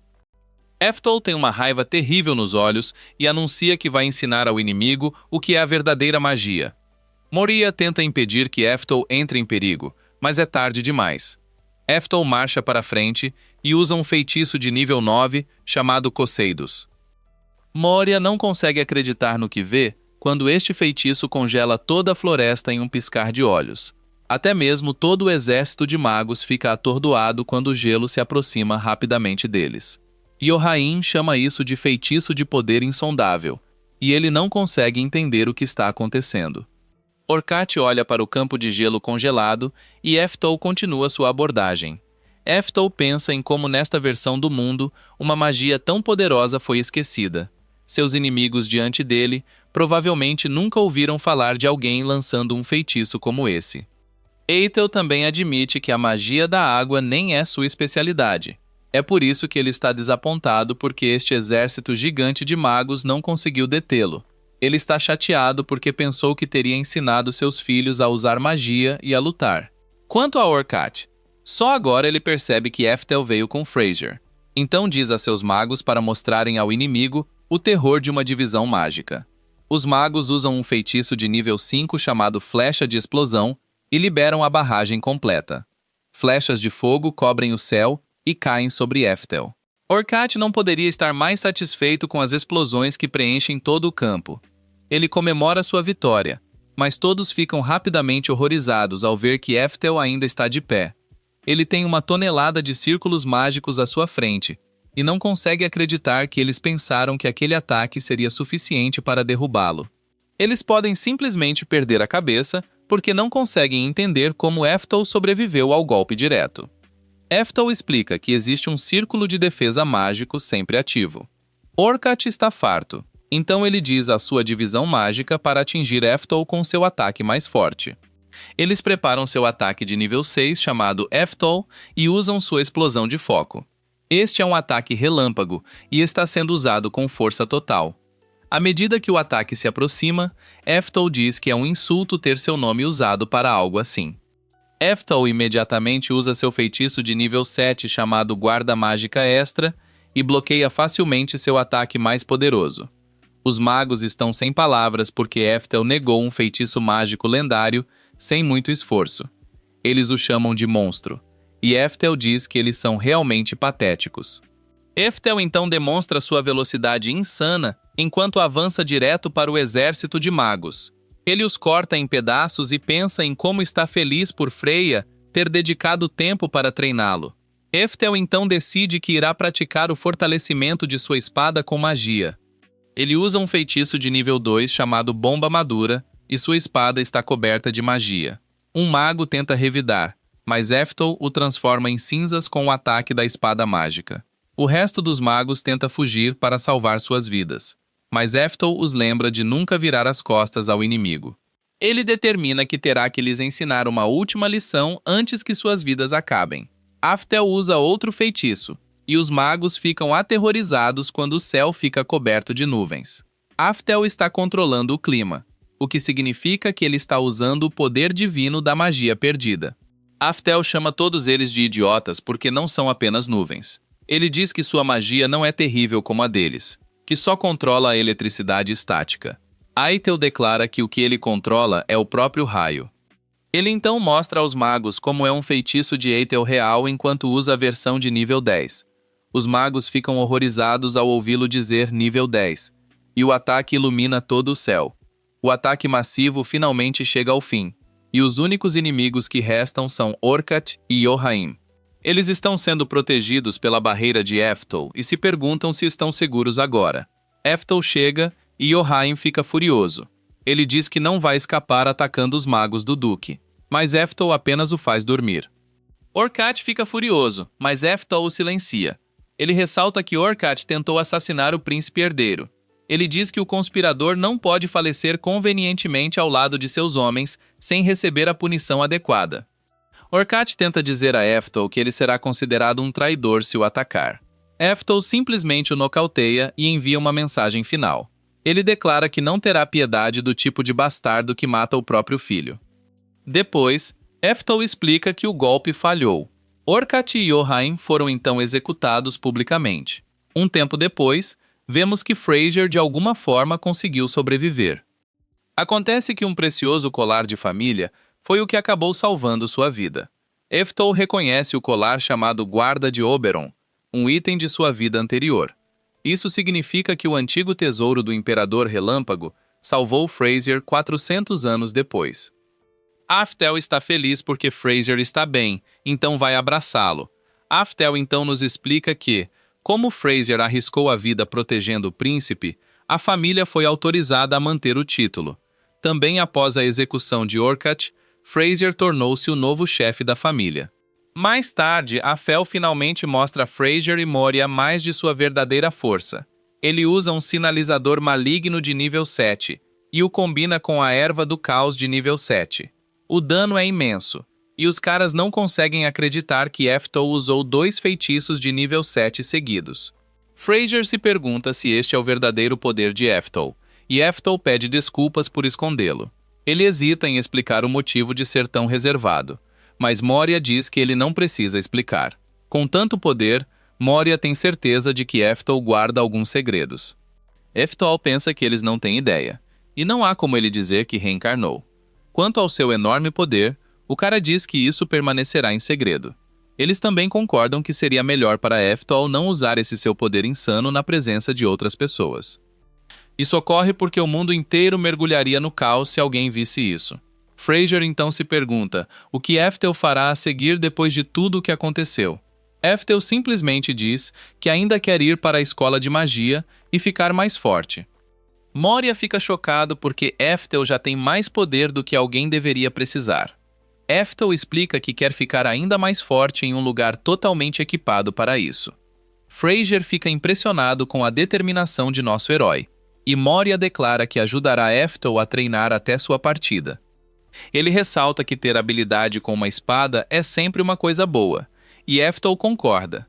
Eftel tem uma raiva terrível nos olhos e anuncia que vai ensinar ao inimigo o que é a verdadeira magia. Moria tenta impedir que Eftel entre em perigo, mas é tarde demais. Eftel marcha para frente e usa um feitiço de nível 9 chamado Coceidos. Moria não consegue acreditar no que vê quando este feitiço congela toda a floresta em um piscar de olhos. Até mesmo todo o exército de magos fica atordoado quando o gelo se aproxima rapidamente deles. Yohain chama isso de feitiço de poder insondável, e ele não consegue entender o que está acontecendo. Orcat olha para o campo de gelo congelado e Eftel continua sua abordagem. Eftel pensa em como nesta versão do mundo uma magia tão poderosa foi esquecida. Seus inimigos diante dele provavelmente nunca ouviram falar de alguém lançando um feitiço como esse. Eitel também admite que a magia da água nem é sua especialidade. É por isso que ele está desapontado porque este exército gigante de magos não conseguiu detê-lo. Ele está chateado porque pensou que teria ensinado seus filhos a usar magia e a lutar. Quanto a Orcat, só agora ele percebe que Eftel veio com Frazier. Então diz a seus magos para mostrarem ao inimigo o terror de uma divisão mágica. Os magos usam um feitiço de nível 5 chamado Flecha de Explosão e liberam a barragem completa. Flechas de fogo cobrem o céu e caem sobre Eftel. Orcat não poderia estar mais satisfeito com as explosões que preenchem todo o campo. Ele comemora sua vitória, mas todos ficam rapidamente horrorizados ao ver que Eftel ainda está de pé. Ele tem uma tonelada de círculos mágicos à sua frente, e não consegue acreditar que eles pensaram que aquele ataque seria suficiente para derrubá-lo. Eles podem simplesmente perder a cabeça porque não conseguem entender como Eftel sobreviveu ao golpe direto. Eftel explica que existe um círculo de defesa mágico sempre ativo. Orcat está farto, então ele diz à sua divisão mágica para atingir Eftel com seu ataque mais forte. Eles preparam seu ataque de nível 6 chamado Eftel e usam sua explosão de foco. Este é um ataque relâmpago e está sendo usado com força total. À medida que o ataque se aproxima, Eftel diz que é um insulto ter seu nome usado para algo assim. Eftel imediatamente usa seu feitiço de nível 7 chamado Guarda Mágica Extra e bloqueia facilmente seu ataque mais poderoso. Os magos estão sem palavras porque Eftel negou um feitiço mágico lendário sem muito esforço. Eles o chamam de monstro, e Eftel diz que eles são realmente patéticos. Eftel então demonstra sua velocidade insana enquanto avança direto para o exército de magos. Ele os corta em pedaços e pensa em como está feliz por Freya ter dedicado tempo para treiná-lo. Eftel então decide que irá praticar o fortalecimento de sua espada com magia. Ele usa um feitiço de nível 2 chamado Bomba Madura e sua espada está coberta de magia. Um mago tenta revidar, mas Eftel o transforma em cinzas com o ataque da espada mágica. O resto dos magos tenta fugir para salvar suas vidas, mas Eftel os lembra de nunca virar as costas ao inimigo. Ele determina que terá que lhes ensinar uma última lição antes que suas vidas acabem. Eftel usa outro feitiço, e os magos ficam aterrorizados quando o céu fica coberto de nuvens. Eftel está controlando o clima, o que significa que ele está usando o poder divino da magia perdida. Eftel chama todos eles de idiotas porque não são apenas nuvens. Ele diz que sua magia não é terrível como a deles, que só controla a eletricidade estática. Eitel declara que o que ele controla é o próprio raio. Ele então mostra aos magos como é um feitiço de Eitel real enquanto usa a versão de nível 10. Os magos ficam horrorizados ao ouvi-lo dizer nível 10, e o ataque ilumina todo o céu. O ataque massivo finalmente chega ao fim, e os únicos inimigos que restam são Orcat e Yohaim. Eles estão sendo protegidos pela barreira de Eftol e se perguntam se estão seguros agora. Eftol chega e Yohaim fica furioso. Ele diz que não vai escapar atacando os magos do Duque, mas Eftol apenas o faz dormir. Orcat fica furioso, mas Eftol o silencia. Ele ressalta que Orcat tentou assassinar o príncipe herdeiro. Ele diz que o conspirador não pode falecer convenientemente ao lado de seus homens sem receber a punição adequada. Orcat tenta dizer a Eftol que ele será considerado um traidor se o atacar. Eftol simplesmente o nocauteia e envia uma mensagem final. Ele declara que não terá piedade do tipo de bastardo que mata o próprio filho. Depois, Eftol explica que o golpe falhou. Orcat e Yohaim foram então executados publicamente. Um tempo depois, vemos que Fraser de alguma forma conseguiu sobreviver. Acontece que um precioso colar de família foi o que acabou salvando sua vida. Eftol reconhece o colar chamado Guarda de Oberon, um item de sua vida anterior. Isso significa que o antigo tesouro do Imperador Relâmpago salvou Fraser 400 anos depois. Aftel está feliz porque Fraser está bem, então vai abraçá-lo. Aftel então nos explica que, como Fraser arriscou a vida protegendo o príncipe, a família foi autorizada a manter o título. Também após a execução de Orcat, Fraser tornou-se o novo chefe da família. Mais tarde, Afel finalmente mostra a Fraser e Moria mais de sua verdadeira força. Ele usa um sinalizador maligno de nível 7 e o combina com a erva do caos de nível 7. O dano é imenso, e os caras não conseguem acreditar que Eftol usou 2 feitiços de nível 7 seguidos. Fraser se pergunta se este é o verdadeiro poder de Eftol, e Eftol pede desculpas por escondê-lo. Ele hesita em explicar o motivo de ser tão reservado, mas Moria diz que ele não precisa explicar. Com tanto poder, Moria tem certeza de que Eftol guarda alguns segredos. Eftol pensa que eles não têm ideia, e não há como ele dizer que reencarnou. Quanto ao seu enorme poder, o cara diz que isso permanecerá em segredo. Eles também concordam que seria melhor para Eftol não usar esse seu poder insano na presença de outras pessoas. Isso ocorre porque o mundo inteiro mergulharia no caos se alguém visse isso. Fraser então se pergunta o que Eftol fará a seguir depois de tudo o que aconteceu. Eftol simplesmente diz que ainda quer ir para a escola de magia e ficar mais forte. Moria fica chocado porque Eftol já tem mais poder do que alguém deveria precisar. Eftol explica que quer ficar ainda mais forte em um lugar totalmente equipado para isso. Fraser fica impressionado com a determinação de nosso herói, e Moria declara que ajudará Eftol a treinar até sua partida. Ele ressalta que ter habilidade com uma espada é sempre uma coisa boa, e Eftol concorda.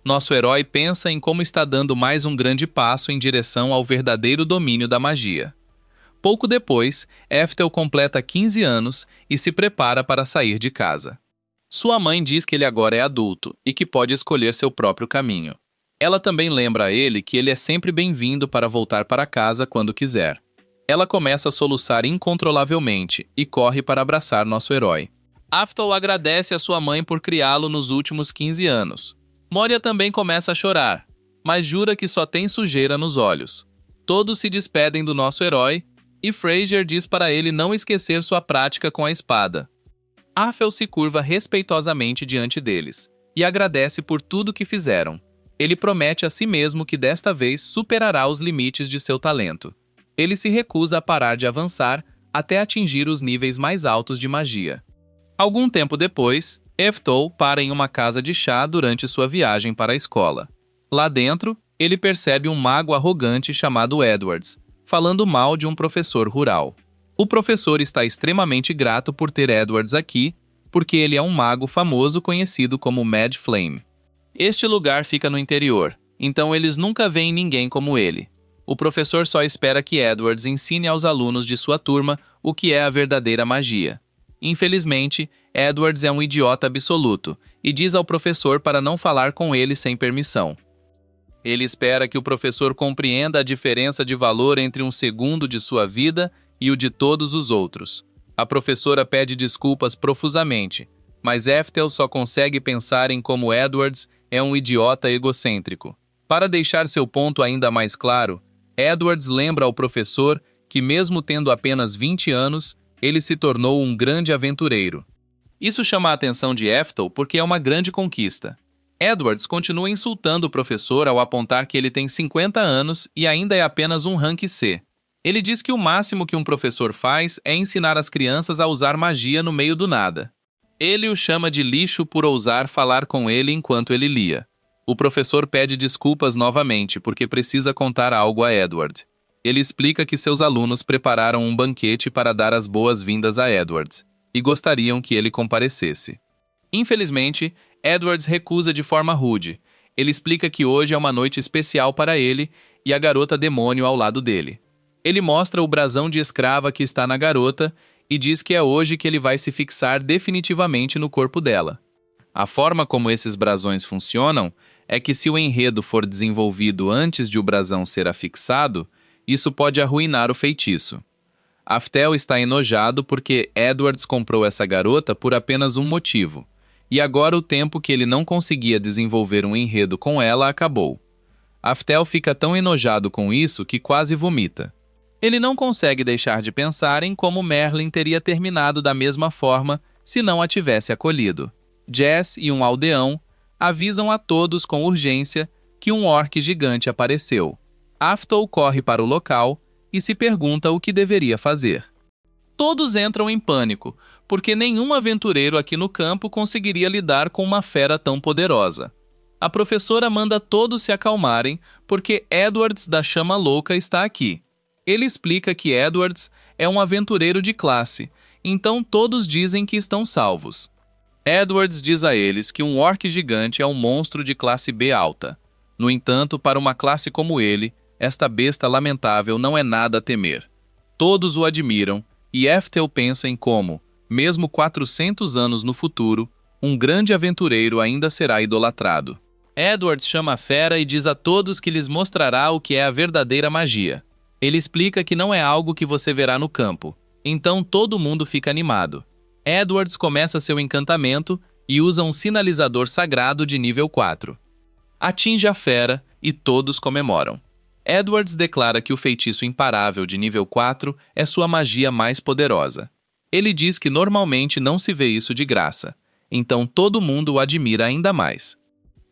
Nosso herói pensa em como está dando mais um grande passo em direção ao verdadeiro domínio da magia. Pouco depois, Eftol completa 15 anos e se prepara para sair de casa. Sua mãe diz que ele agora é adulto e que pode escolher seu próprio caminho. Ela também lembra a ele que ele é sempre bem-vindo para voltar para casa quando quiser. Ela começa a soluçar incontrolavelmente e corre para abraçar nosso herói. Eftol agradece a sua mãe por criá-lo nos últimos 15 anos. Moria também começa a chorar, mas jura que só tem sujeira nos olhos. Todos se despedem do nosso herói e Fraser diz para ele não esquecer sua prática com a espada. Afel se curva respeitosamente diante deles e agradece por tudo que fizeram. Ele promete a si mesmo que desta vez superará os limites de seu talento. Ele se recusa a parar de avançar até atingir os níveis mais altos de magia. Algum tempo depois, Eftol para em uma casa de chá durante sua viagem para a escola. Lá dentro, ele percebe um mago arrogante chamado Edwards, falando mal de um professor rural. O professor está extremamente grato por ter Edwards aqui, porque ele é um mago famoso conhecido como Mad Flame. Este lugar fica no interior, então eles nunca veem ninguém como ele. O professor só espera que Edwards ensine aos alunos de sua turma o que é a verdadeira magia. Infelizmente, Edwards é um idiota absoluto e diz ao professor para não falar com ele sem permissão. Ele espera que o professor compreenda a diferença de valor entre um segundo de sua vida e o de todos os outros. A professora pede desculpas profusamente, mas Eftol só consegue pensar em como Edwards é um idiota egocêntrico. Para deixar seu ponto ainda mais claro, Edwards lembra ao professor que mesmo tendo apenas 20 anos, Ele se tornou um grande aventureiro. Isso chama a atenção de Eftel porque é uma grande conquista. Edwards continua insultando o professor ao apontar que ele tem 50 anos e ainda é apenas um rank C. Ele diz que o máximo que um professor faz é ensinar as crianças a usar magia no meio do nada. Ele o chama de lixo por ousar falar com ele enquanto ele lia. O professor pede desculpas novamente porque precisa contar algo a Edward. Ele explica que seus alunos prepararam um banquete para dar as boas-vindas a Edwards e gostariam que ele comparecesse. Infelizmente, Edwards recusa de forma rude. Ele explica que hoje é uma noite especial para ele e a garota demônio ao lado dele. Ele mostra o brasão de escrava que está na garota e diz que é hoje que ele vai se fixar definitivamente no corpo dela. A forma como esses brasões funcionam é que se o enredo for desenvolvido antes de o brasão ser afixado, isso pode arruinar o feitiço. Aftel está enojado porque Edwards comprou essa garota por apenas um motivo. E agora o tempo que ele não conseguia desenvolver um enredo com ela acabou. Aftel fica tão enojado com isso que quase vomita. Ele não consegue deixar de pensar em como Merlin teria terminado da mesma forma se não a tivesse acolhido. Jess e um aldeão avisam a todos com urgência que um orc gigante apareceu. Aftel corre para o local e se pergunta o que deveria fazer. Todos entram em pânico, porque nenhum aventureiro aqui no campo conseguiria lidar com uma fera tão poderosa. A professora manda todos se acalmarem, porque Edwards da Chama Louca está aqui. Ele explica que Edwards é um aventureiro de classe, então todos dizem que estão salvos. Edwards diz a eles que um orc gigante é um monstro de classe B alta. No entanto, para uma classe como ele, esta besta lamentável não é nada a temer. Todos o admiram, e Eftel pensa em como, mesmo 400 anos no futuro, um grande aventureiro ainda será idolatrado. Edwards chama a fera e diz a todos que lhes mostrará o que é a verdadeira magia. Ele explica que não é algo que você verá no campo, então todo mundo fica animado. Edwards começa seu encantamento e usa um sinalizador sagrado de nível 4. Atinge a fera e todos comemoram. Edwards declara que o feitiço imparável de nível 4 é sua magia mais poderosa. Ele diz que normalmente não se vê isso de graça, então todo mundo o admira ainda mais.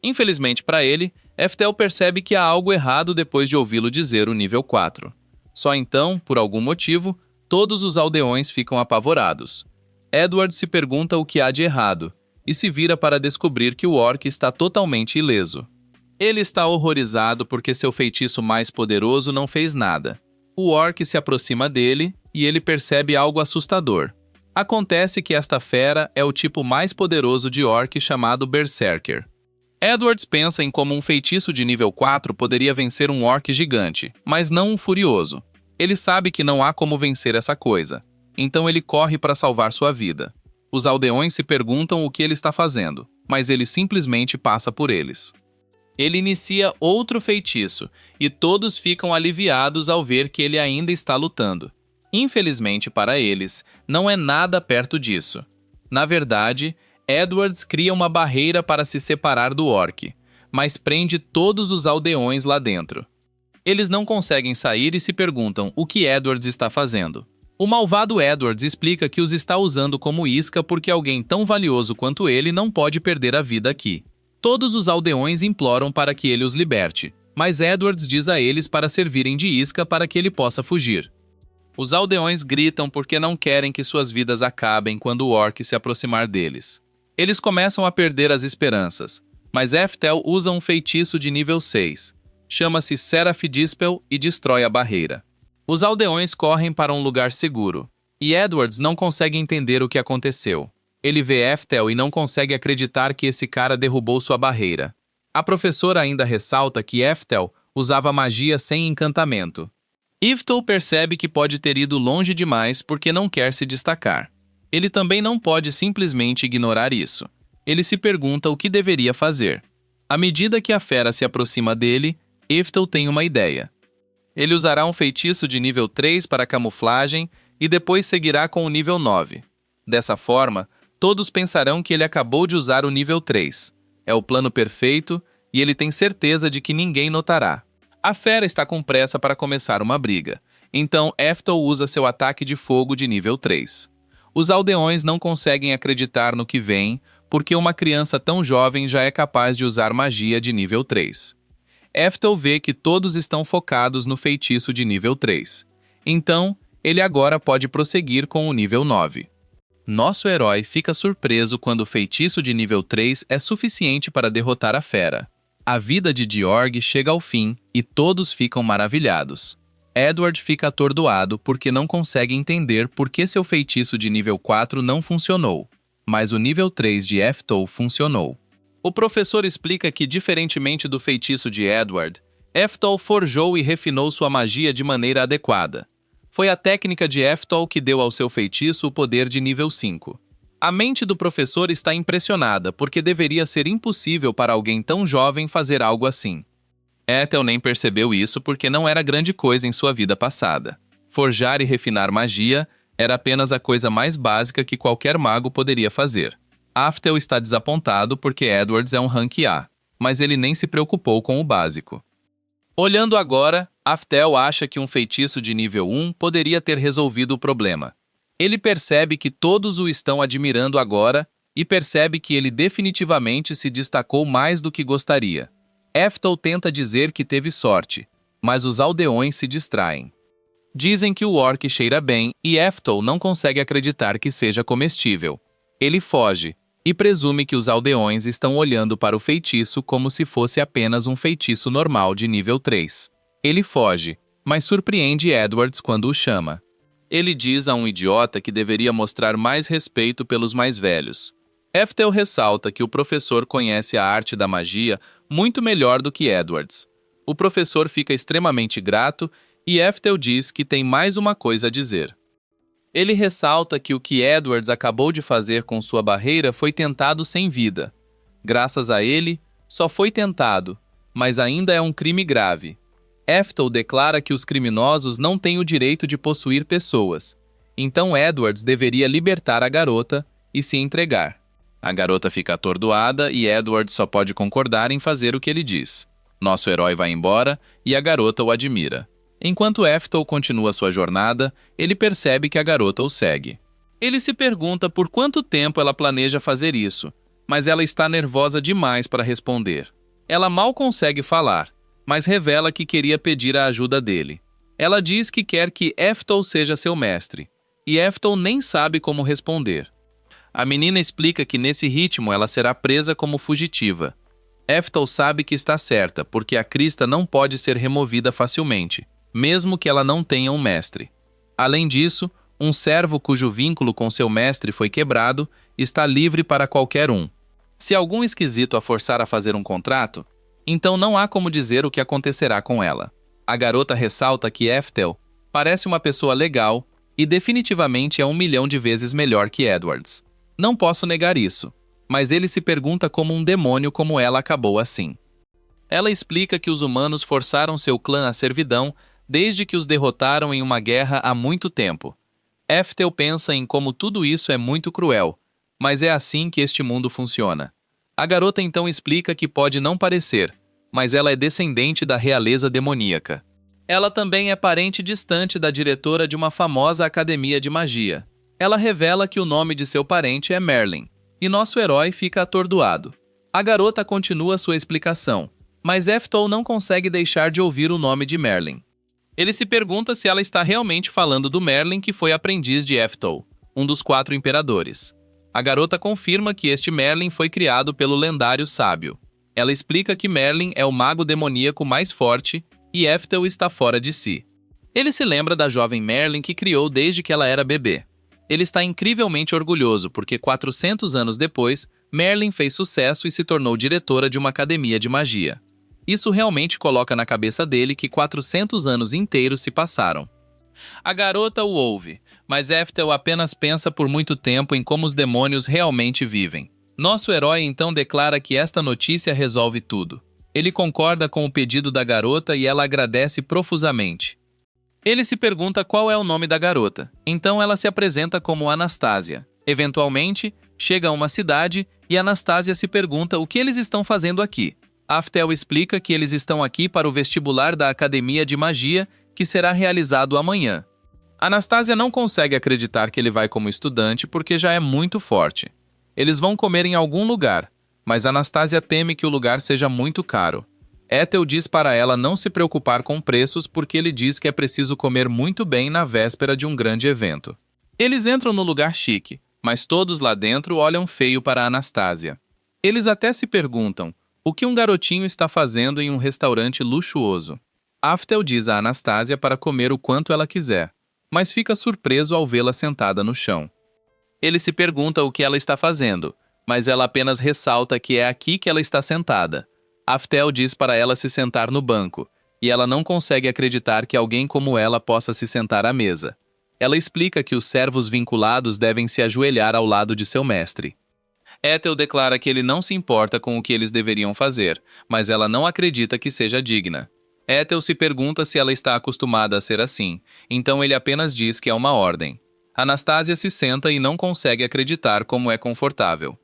Infelizmente para ele, Eftel percebe que há algo errado depois de ouvi-lo dizer o nível 4. Só então, por algum motivo, todos os aldeões ficam apavorados. Edwards se pergunta o que há de errado e se vira para descobrir que o orc está totalmente ileso. Ele está horrorizado porque seu feitiço mais poderoso não fez nada. O orc se aproxima dele e ele percebe algo assustador. Acontece que esta fera é o tipo mais poderoso de orc chamado Berserker. Edwards pensa em como um feitiço de nível 4 poderia vencer um orc gigante, mas não um furioso. Ele sabe que não há como vencer essa coisa, então ele corre para salvar sua vida. Os aldeões se perguntam o que ele está fazendo, mas ele simplesmente passa por eles. Ele inicia outro feitiço, e todos ficam aliviados ao ver que ele ainda está lutando. Infelizmente para eles, não é nada perto disso. Na verdade, Edwards cria uma barreira para se separar do orc, mas prende todos os aldeões lá dentro. Eles não conseguem sair e se perguntam o que Edwards está fazendo. O malvado Edwards explica que os está usando como isca porque alguém tão valioso quanto ele não pode perder a vida aqui. Todos os aldeões imploram para que ele os liberte, mas Edwards diz a eles para servirem de isca para que ele possa fugir. Os aldeões gritam porque não querem que suas vidas acabem quando o orc se aproximar deles. Eles começam a perder as esperanças, mas Eftel usa um feitiço de nível 6. Chama-se Seraph Dispel e destrói a barreira. Os aldeões correm para um lugar seguro, e Edwards não consegue entender o que aconteceu. Ele vê Eftel e não consegue acreditar que esse cara derrubou sua barreira. A professora ainda ressalta que Eftel usava magia sem encantamento. Eftel percebe que pode ter ido longe demais porque não quer se destacar. Ele também não pode simplesmente ignorar isso. Ele se pergunta o que deveria fazer. À medida que a fera se aproxima dele, Eftel tem uma ideia. Ele usará um feitiço de nível 3 para camuflagem e depois seguirá com o nível 9. Dessa forma, todos pensarão que ele acabou de usar o nível 3. É o plano perfeito e ele tem certeza de que ninguém notará. A fera está com pressa para começar uma briga, Então Eftel usa seu ataque de fogo de nível 3. Os aldeões não conseguem acreditar no que vem, porque uma criança tão jovem já é capaz de usar magia de nível 3. Eftel vê que todos estão focados no feitiço de nível 3. Então, ele agora pode prosseguir com o nível 9. Nosso herói fica surpreso quando o feitiço de nível 3 é suficiente para derrotar a fera. A vida de Georg chega ao fim e todos ficam maravilhados. Edward fica atordoado porque não consegue entender por que seu feitiço de nível 4 não funcionou, mas o nível 3 de Eftel funcionou. O professor explica que, diferentemente do feitiço de Edward, Eftel forjou e refinou sua magia de maneira adequada. Foi a técnica de Eftel que deu ao seu feitiço o poder de nível 5. A mente do professor está impressionada porque deveria ser impossível para alguém tão jovem fazer algo assim. Ethel nem percebeu isso porque não era grande coisa em sua vida passada. Forjar e refinar magia era apenas a coisa mais básica que qualquer mago poderia fazer. Aftel está desapontado porque Edwards é um rank A, mas ele nem se preocupou com o básico. Olhando agora, Aftel acha que um feitiço de nível 1 poderia ter resolvido o problema. Ele percebe que todos o estão admirando agora e percebe que ele definitivamente se destacou mais do que gostaria. Eftel tenta dizer que teve sorte, mas os aldeões se distraem. Dizem que o orc cheira bem e Eftel não consegue acreditar que seja comestível. Ele foge e presume que os aldeões estão olhando para o feitiço como se fosse apenas um feitiço normal de nível 3. Ele foge, mas surpreende Edwards quando o chama. Ele diz a um idiota que deveria mostrar mais respeito pelos mais velhos. Eftel ressalta que o professor conhece a arte da magia muito melhor do que Edwards. O professor fica extremamente grato e Eftel diz que tem mais uma coisa a dizer. Ele ressalta que o que Edwards acabou de fazer com sua barreira foi tentado sem vida. Graças a ele, só foi tentado, mas ainda é um crime grave. Eftel declara que os criminosos não têm o direito de possuir pessoas. Então Edwards deveria libertar a garota e se entregar. A garota fica atordoada e Edward só pode concordar em fazer o que ele diz. Nosso herói vai embora e a garota o admira. Enquanto Eftel continua sua jornada, ele percebe que a garota o segue. Ele se pergunta por quanto tempo ela planeja fazer isso, mas ela está nervosa demais para responder. Ela mal consegue falar, mas revela que queria pedir a ajuda dele. Ela diz que quer que Eftel seja seu mestre, e Eftel nem sabe como responder. A menina explica que nesse ritmo ela será presa como fugitiva. Eftel sabe que está certa, porque a crista não pode ser removida facilmente, mesmo que ela não tenha um mestre. Além disso, um servo cujo vínculo com seu mestre foi quebrado está livre para qualquer um. Se algum esquisito a forçar a fazer um contrato, então não há como dizer o que acontecerá com ela. A garota ressalta que Eftel parece uma pessoa legal e definitivamente é 1.000.000 de vezes melhor que Edwards. Não posso negar isso, mas ele se pergunta como um demônio como ela acabou assim. Ela explica que os humanos forçaram seu clã à servidão desde que os derrotaram em uma guerra há muito tempo. Eftel pensa em como tudo isso é muito cruel, mas é assim que este mundo funciona. A garota então explica que pode não parecer, mas ela é descendente da realeza demoníaca. Ela também é parente distante da diretora de uma famosa academia de magia. Ela revela que o nome de seu parente é Merlin, e nosso herói fica atordoado. A garota continua sua explicação, mas Eftel não consegue deixar de ouvir o nome de Merlin. Ele se pergunta se ela está realmente falando do Merlin que foi aprendiz de Eftel, um dos 4 imperadores. A garota confirma que este Merlin foi criado pelo lendário sábio. Ela explica que Merlin é o mago demoníaco mais forte e Eftel está fora de si. Ele se lembra da jovem Merlin que criou desde que ela era bebê. Ele está incrivelmente orgulhoso porque 400 anos depois, Merlin fez sucesso e se tornou diretora de uma academia de magia. Isso realmente coloca na cabeça dele que 400 anos inteiros se passaram. A garota o ouve, mas Eftel apenas pensa por muito tempo em como os demônios realmente vivem. Nosso herói então declara que esta notícia resolve tudo. Ele concorda com o pedido da garota e ela agradece profusamente. Ele se pergunta qual é o nome da garota, então ela se apresenta como Anastasia. Eventualmente, chega a uma cidade e Anastasia se pergunta o que eles estão fazendo aqui. Eftel explica que eles estão aqui para o vestibular da Academia de Magia que será realizado amanhã. Anastasia não consegue acreditar que ele vai como estudante porque já é muito forte. Eles vão comer em algum lugar, mas Anastasia teme que o lugar seja muito caro. Ethel diz para ela não se preocupar com preços porque ele diz que é preciso comer muito bem na véspera de um grande evento. Eles entram no lugar chique, mas todos lá dentro olham feio para Anastasia. Eles até se perguntam o que um garotinho está fazendo em um restaurante luxuoso. Aftel diz a Anastasia para comer o quanto ela quiser, mas fica surpreso ao vê-la sentada no chão. Ele se pergunta o que ela está fazendo, mas ela apenas ressalta que é aqui que ela está sentada. Aftel diz para ela se sentar no banco, e ela não consegue acreditar que alguém como ela possa se sentar à mesa. Ela explica que os servos vinculados devem se ajoelhar ao lado de seu mestre. Ethel declara que ele não se importa com o que eles deveriam fazer, mas ela não acredita que seja digna. Ethel se pergunta se ela está acostumada a ser assim, então ele apenas diz que é uma ordem. Anastasia se senta e não consegue acreditar como é confortável.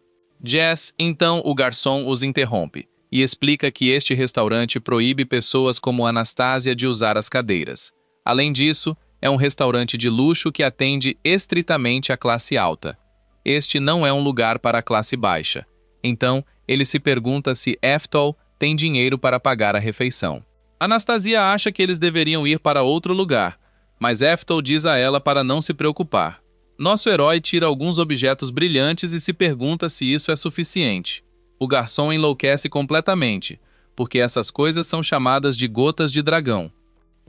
Jess, então o garçom os interrompe e explica que este restaurante proíbe pessoas como Anastasia de usar as cadeiras. Além disso, é um restaurante de luxo que atende estritamente a classe alta. Este não é um lugar para a classe baixa. Então, ele se pergunta se Aftel tem dinheiro para pagar a refeição. Anastasia acha que eles deveriam ir para outro lugar, mas Aftel diz a ela para não se preocupar. Nosso herói tira alguns objetos brilhantes e se pergunta se isso é suficiente. O garçom enlouquece completamente, porque essas coisas são chamadas de gotas de dragão.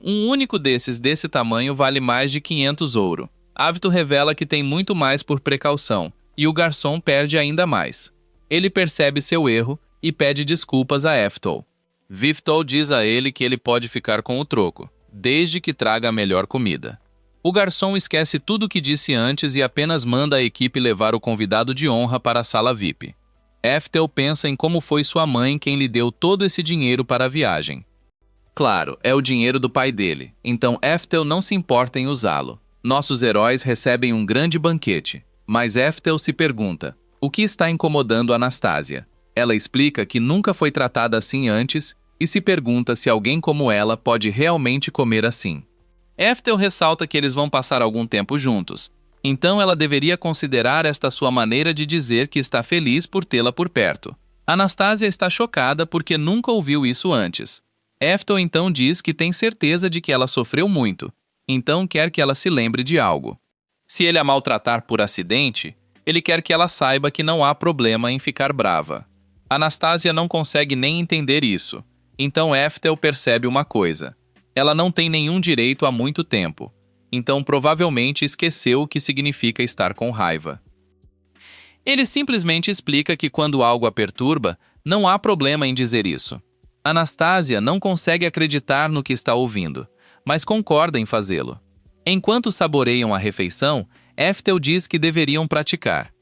Um único desses desse tamanho vale mais de 500 ouro. Avito revela que tem muito mais por precaução, e o garçom perde ainda mais. Ele percebe seu erro e pede desculpas a Aftel. Viftol diz a ele que ele pode ficar com o troco, desde que traga a melhor comida. O garçom esquece tudo o que disse antes e apenas manda a equipe levar o convidado de honra para a sala VIP. Aftel pensa em como foi sua mãe quem lhe deu todo esse dinheiro para a viagem. Claro, é o dinheiro do pai dele, então Aftel não se importa em usá-lo. Nossos heróis recebem um grande banquete, mas Aftel se pergunta, o que está incomodando Anastasia? Ela explica que nunca foi tratada assim antes e se pergunta se alguém como ela pode realmente comer assim. Aftel ressalta que eles vão passar algum tempo juntos, então ela deveria considerar esta sua maneira de dizer que está feliz por tê-la por perto. Anastasia está chocada porque nunca ouviu isso antes. Aftel então diz que tem certeza de que ela sofreu muito, então quer que ela se lembre de algo. Se ele a maltratar por acidente, ele quer que ela saiba que não há problema em ficar brava. Anastasia não consegue nem entender isso, então Aftel percebe uma coisa. Ela não tem nenhum direito há muito tempo, então provavelmente esqueceu o que significa estar com raiva. Ele simplesmente explica que quando algo a perturba, não há problema em dizer isso. Anastasia não consegue acreditar no que está ouvindo, mas concorda em fazê-lo. Enquanto saboreiam a refeição, Aftel diz que deveriam praticar.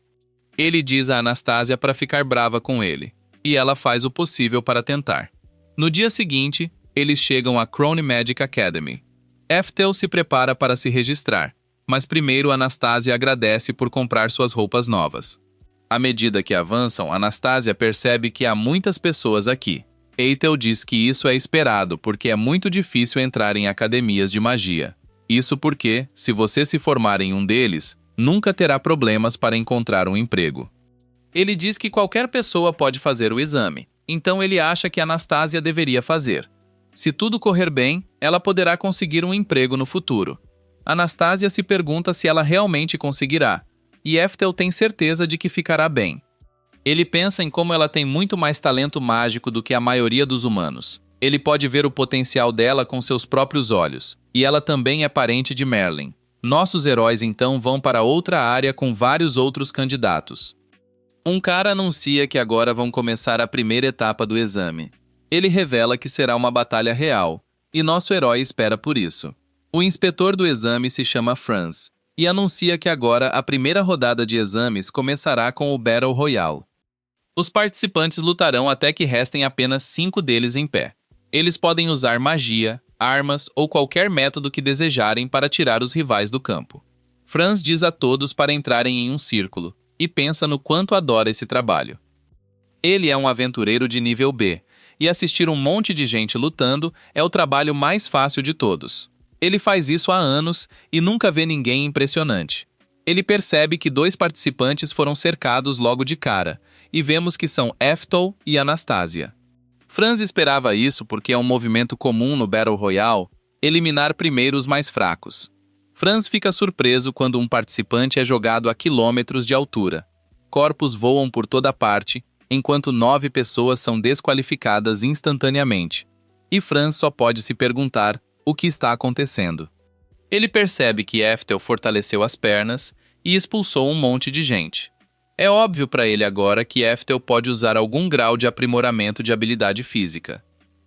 Ele diz a Anastasia para ficar brava com ele, e ela faz o possível para tentar. No dia seguinte, eles chegam à Crone Magic Academy. Aftel se prepara para se registrar, mas primeiro Anastasia agradece por comprar suas roupas novas. À medida que avançam, Anastasia percebe que há muitas pessoas aqui. Ethel diz que isso é esperado porque é muito difícil entrar em academias de magia. Isso porque, se você se formar em um deles, nunca terá problemas para encontrar um emprego. Ele diz que qualquer pessoa pode fazer o exame, então ele acha que Anastasia deveria fazer. Se tudo correr bem, ela poderá conseguir um emprego no futuro. Anastasia se pergunta se ela realmente conseguirá, e Aftel tem certeza de que ficará bem. Ele pensa em como ela tem muito mais talento mágico do que a maioria dos humanos. Ele pode ver o potencial dela com seus próprios olhos, e ela também é parente de Merlin. Nossos heróis então vão para outra área com vários outros candidatos. Um cara anuncia que agora vão começar a primeira etapa do exame. Ele revela que será uma batalha real, e nosso herói espera por isso. O inspetor do exame se chama Franz, e anuncia que agora a primeira rodada de exames começará com o Battle Royale. Os participantes lutarão até que restem apenas 5 deles em pé. Eles podem usar magia, armas ou qualquer método que desejarem para tirar os rivais do campo. Franz diz a todos para entrarem em um círculo, e pensa no quanto adora esse trabalho. Ele é um aventureiro de nível B, e assistir um monte de gente lutando é o trabalho mais fácil de todos. Ele faz isso há anos e nunca vê ninguém impressionante. Ele percebe que 2 participantes foram cercados logo de cara, e vemos que são Eftel e Anastasia. Franz esperava isso porque é um movimento comum no Battle Royale eliminar primeiro os mais fracos. Franz fica surpreso quando um participante é jogado a quilômetros de altura. Corpos voam por toda parte, enquanto 9 pessoas são desqualificadas instantaneamente. E Franz só pode se perguntar o que está acontecendo. Ele percebe que Eftel fortaleceu as pernas e expulsou um monte de gente. É óbvio para ele agora que Eftel pode usar algum grau de aprimoramento de habilidade física.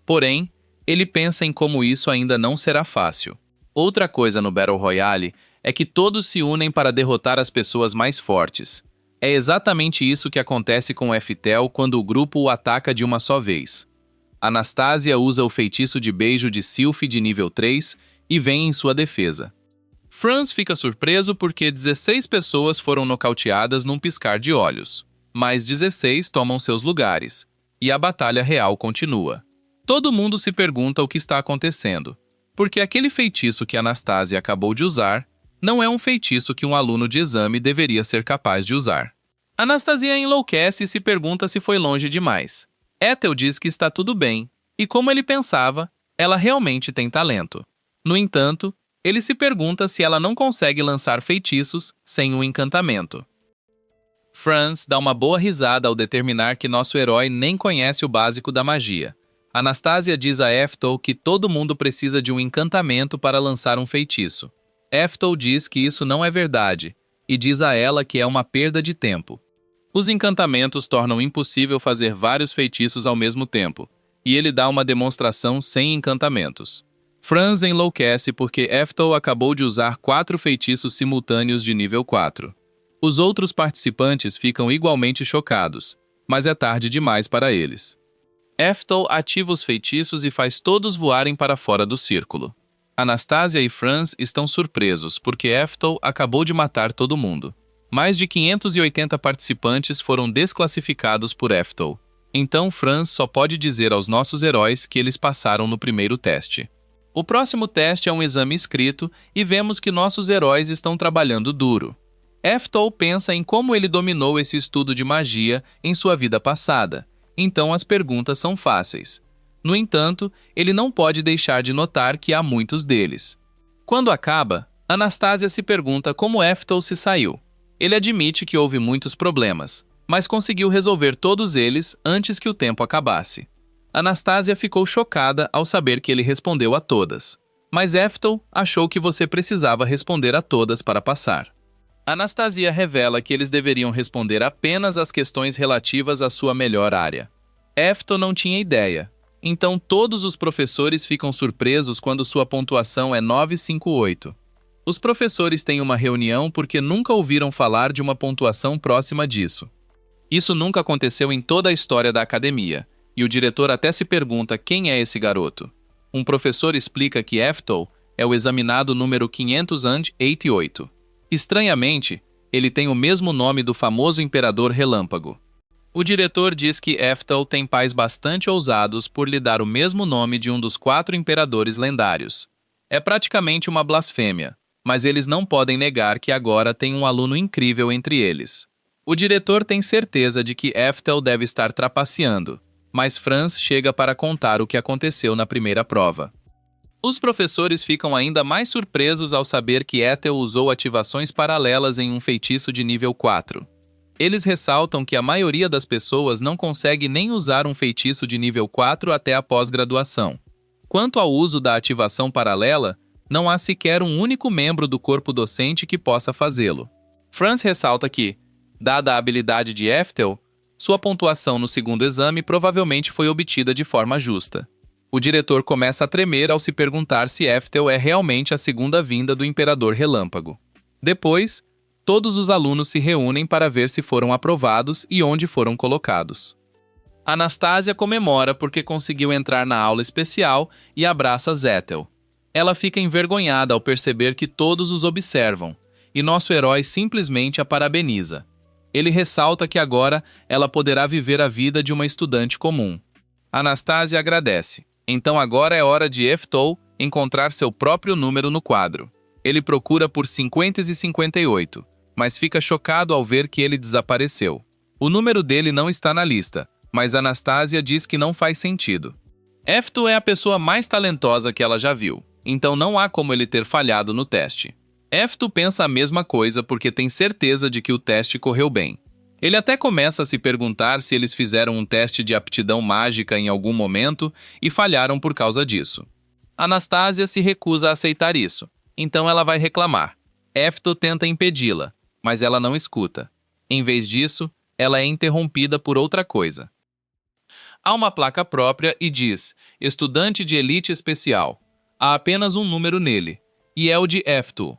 Porém, ele pensa em como isso ainda não será fácil. Outra coisa no Battle Royale é que todos se unem para derrotar as pessoas mais fortes. É exatamente isso que acontece com Eftel quando o grupo o ataca de uma só vez. Anastasia usa o feitiço de beijo de Sylph de nível 3 e vem em sua defesa. Franz fica surpreso porque 16 pessoas foram nocauteadas num piscar de olhos. Mais 16 tomam seus lugares, e a batalha real continua. Todo mundo se pergunta o que está acontecendo, porque aquele feitiço que Anastasia acabou de usar não é um feitiço que um aluno de exame deveria ser capaz de usar. Anastasia enlouquece e se pergunta se foi longe demais. Ethel diz que está tudo bem, e como ele pensava, ela realmente tem talento. No entanto, ele se pergunta se ela não consegue lançar feitiços sem um encantamento. Franz dá uma boa risada ao determinar que nosso herói nem conhece o básico da magia. Anastasia diz a Eftel que todo mundo precisa de um encantamento para lançar um feitiço. Eftel diz que isso não é verdade, e diz a ela que é uma perda de tempo. Os encantamentos tornam impossível fazer vários feitiços ao mesmo tempo, e ele dá uma demonstração sem encantamentos. Franz enlouquece porque Eftel acabou de usar 4 feitiços simultâneos de nível 4. Os outros participantes ficam igualmente chocados, mas é tarde demais para eles. Eftel ativa os feitiços e faz todos voarem para fora do círculo. Anastasia e Franz estão surpresos porque Eftel acabou de matar todo mundo. Mais de 580 participantes foram desclassificados por Eftel. Então Franz só pode dizer aos nossos heróis que eles passaram no primeiro teste. O próximo teste é um exame escrito e vemos que nossos heróis estão trabalhando duro. Eftel pensa em como ele dominou esse estudo de magia em sua vida passada, então as perguntas são fáceis. No entanto, ele não pode deixar de notar que há muitos deles. Quando acaba, Anastasia se pergunta como Eftel se saiu. Ele admite que houve muitos problemas, mas conseguiu resolver todos eles antes que o tempo acabasse. Anastasia ficou chocada ao saber que ele respondeu a todas. Mas Eftel achou que você precisava responder a todas para passar. Anastasia revela que eles deveriam responder apenas às questões relativas à sua melhor área. Eftel não tinha ideia, então todos os professores ficam surpresos quando sua pontuação é 958. Os professores têm uma reunião porque nunca ouviram falar de uma pontuação próxima disso. Isso nunca aconteceu em toda a história da academia, e o diretor até se pergunta quem é esse garoto. Um professor explica que Eftel é o examinado número 588. Estranhamente, ele tem o mesmo nome do famoso Imperador Relâmpago. O diretor diz que Eftel tem pais bastante ousados por lhe dar o mesmo nome de um dos 4 imperadores lendários. É praticamente uma blasfêmia, mas eles não podem negar que agora tem um aluno incrível entre eles. O diretor tem certeza de que Eftel deve estar trapaceando, mas Franz chega para contar o que aconteceu na primeira prova. Os professores ficam ainda mais surpresos ao saber que Eftel usou ativações paralelas em um feitiço de nível 4. Eles ressaltam que a maioria das pessoas não consegue nem usar um feitiço de nível 4 até a pós-graduação. Quanto ao uso da ativação paralela, não há sequer um único membro do corpo docente que possa fazê-lo. Franz ressalta que, dada a habilidade de Eftel, sua pontuação no segundo exame provavelmente foi obtida de forma justa. O diretor começa a tremer ao se perguntar se Eftel é realmente a segunda vinda do Imperador Relâmpago. Depois, todos os alunos se reúnem para ver se foram aprovados e onde foram colocados. Anastasia comemora porque conseguiu entrar na aula especial e abraça Zettel. Ela fica envergonhada ao perceber que todos os observam, e nosso herói simplesmente a parabeniza. Ele ressalta que agora ela poderá viver a vida de uma estudante comum. Anastasia agradece. Então agora é hora de Eftel encontrar seu próprio número no quadro. Ele procura por 50 e 58, mas fica chocado ao ver que ele desapareceu. O número dele não está na lista, mas Anastasia diz que não faz sentido. Efto é a pessoa mais talentosa que ela já viu, então não há como ele ter falhado no teste. Efto pensa a mesma coisa porque tem certeza de que o teste correu bem. Ele até começa a se perguntar se eles fizeram um teste de aptidão mágica em algum momento e falharam por causa disso. Anastasia se recusa a aceitar isso, então ela vai reclamar. Efto tenta impedi-la, mas ela não escuta. Em vez disso, ela é interrompida por outra coisa. Há uma placa própria e diz, estudante de elite especial. Há apenas um número nele, e é o de Efto.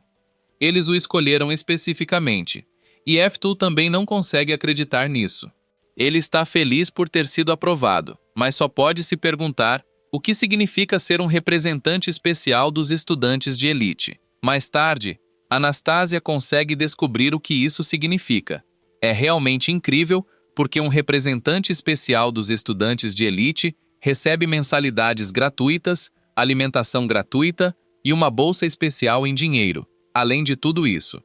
Eles o escolheram especificamente, e Efto também não consegue acreditar nisso. Ele está feliz por ter sido aprovado, mas só pode se perguntar o que significa ser um representante especial dos estudantes de elite. Mais tarde, Anastasia consegue descobrir o que isso significa. É realmente incrível porque um representante especial dos estudantes de elite recebe mensalidades gratuitas, alimentação gratuita e uma bolsa especial em dinheiro, além de tudo isso.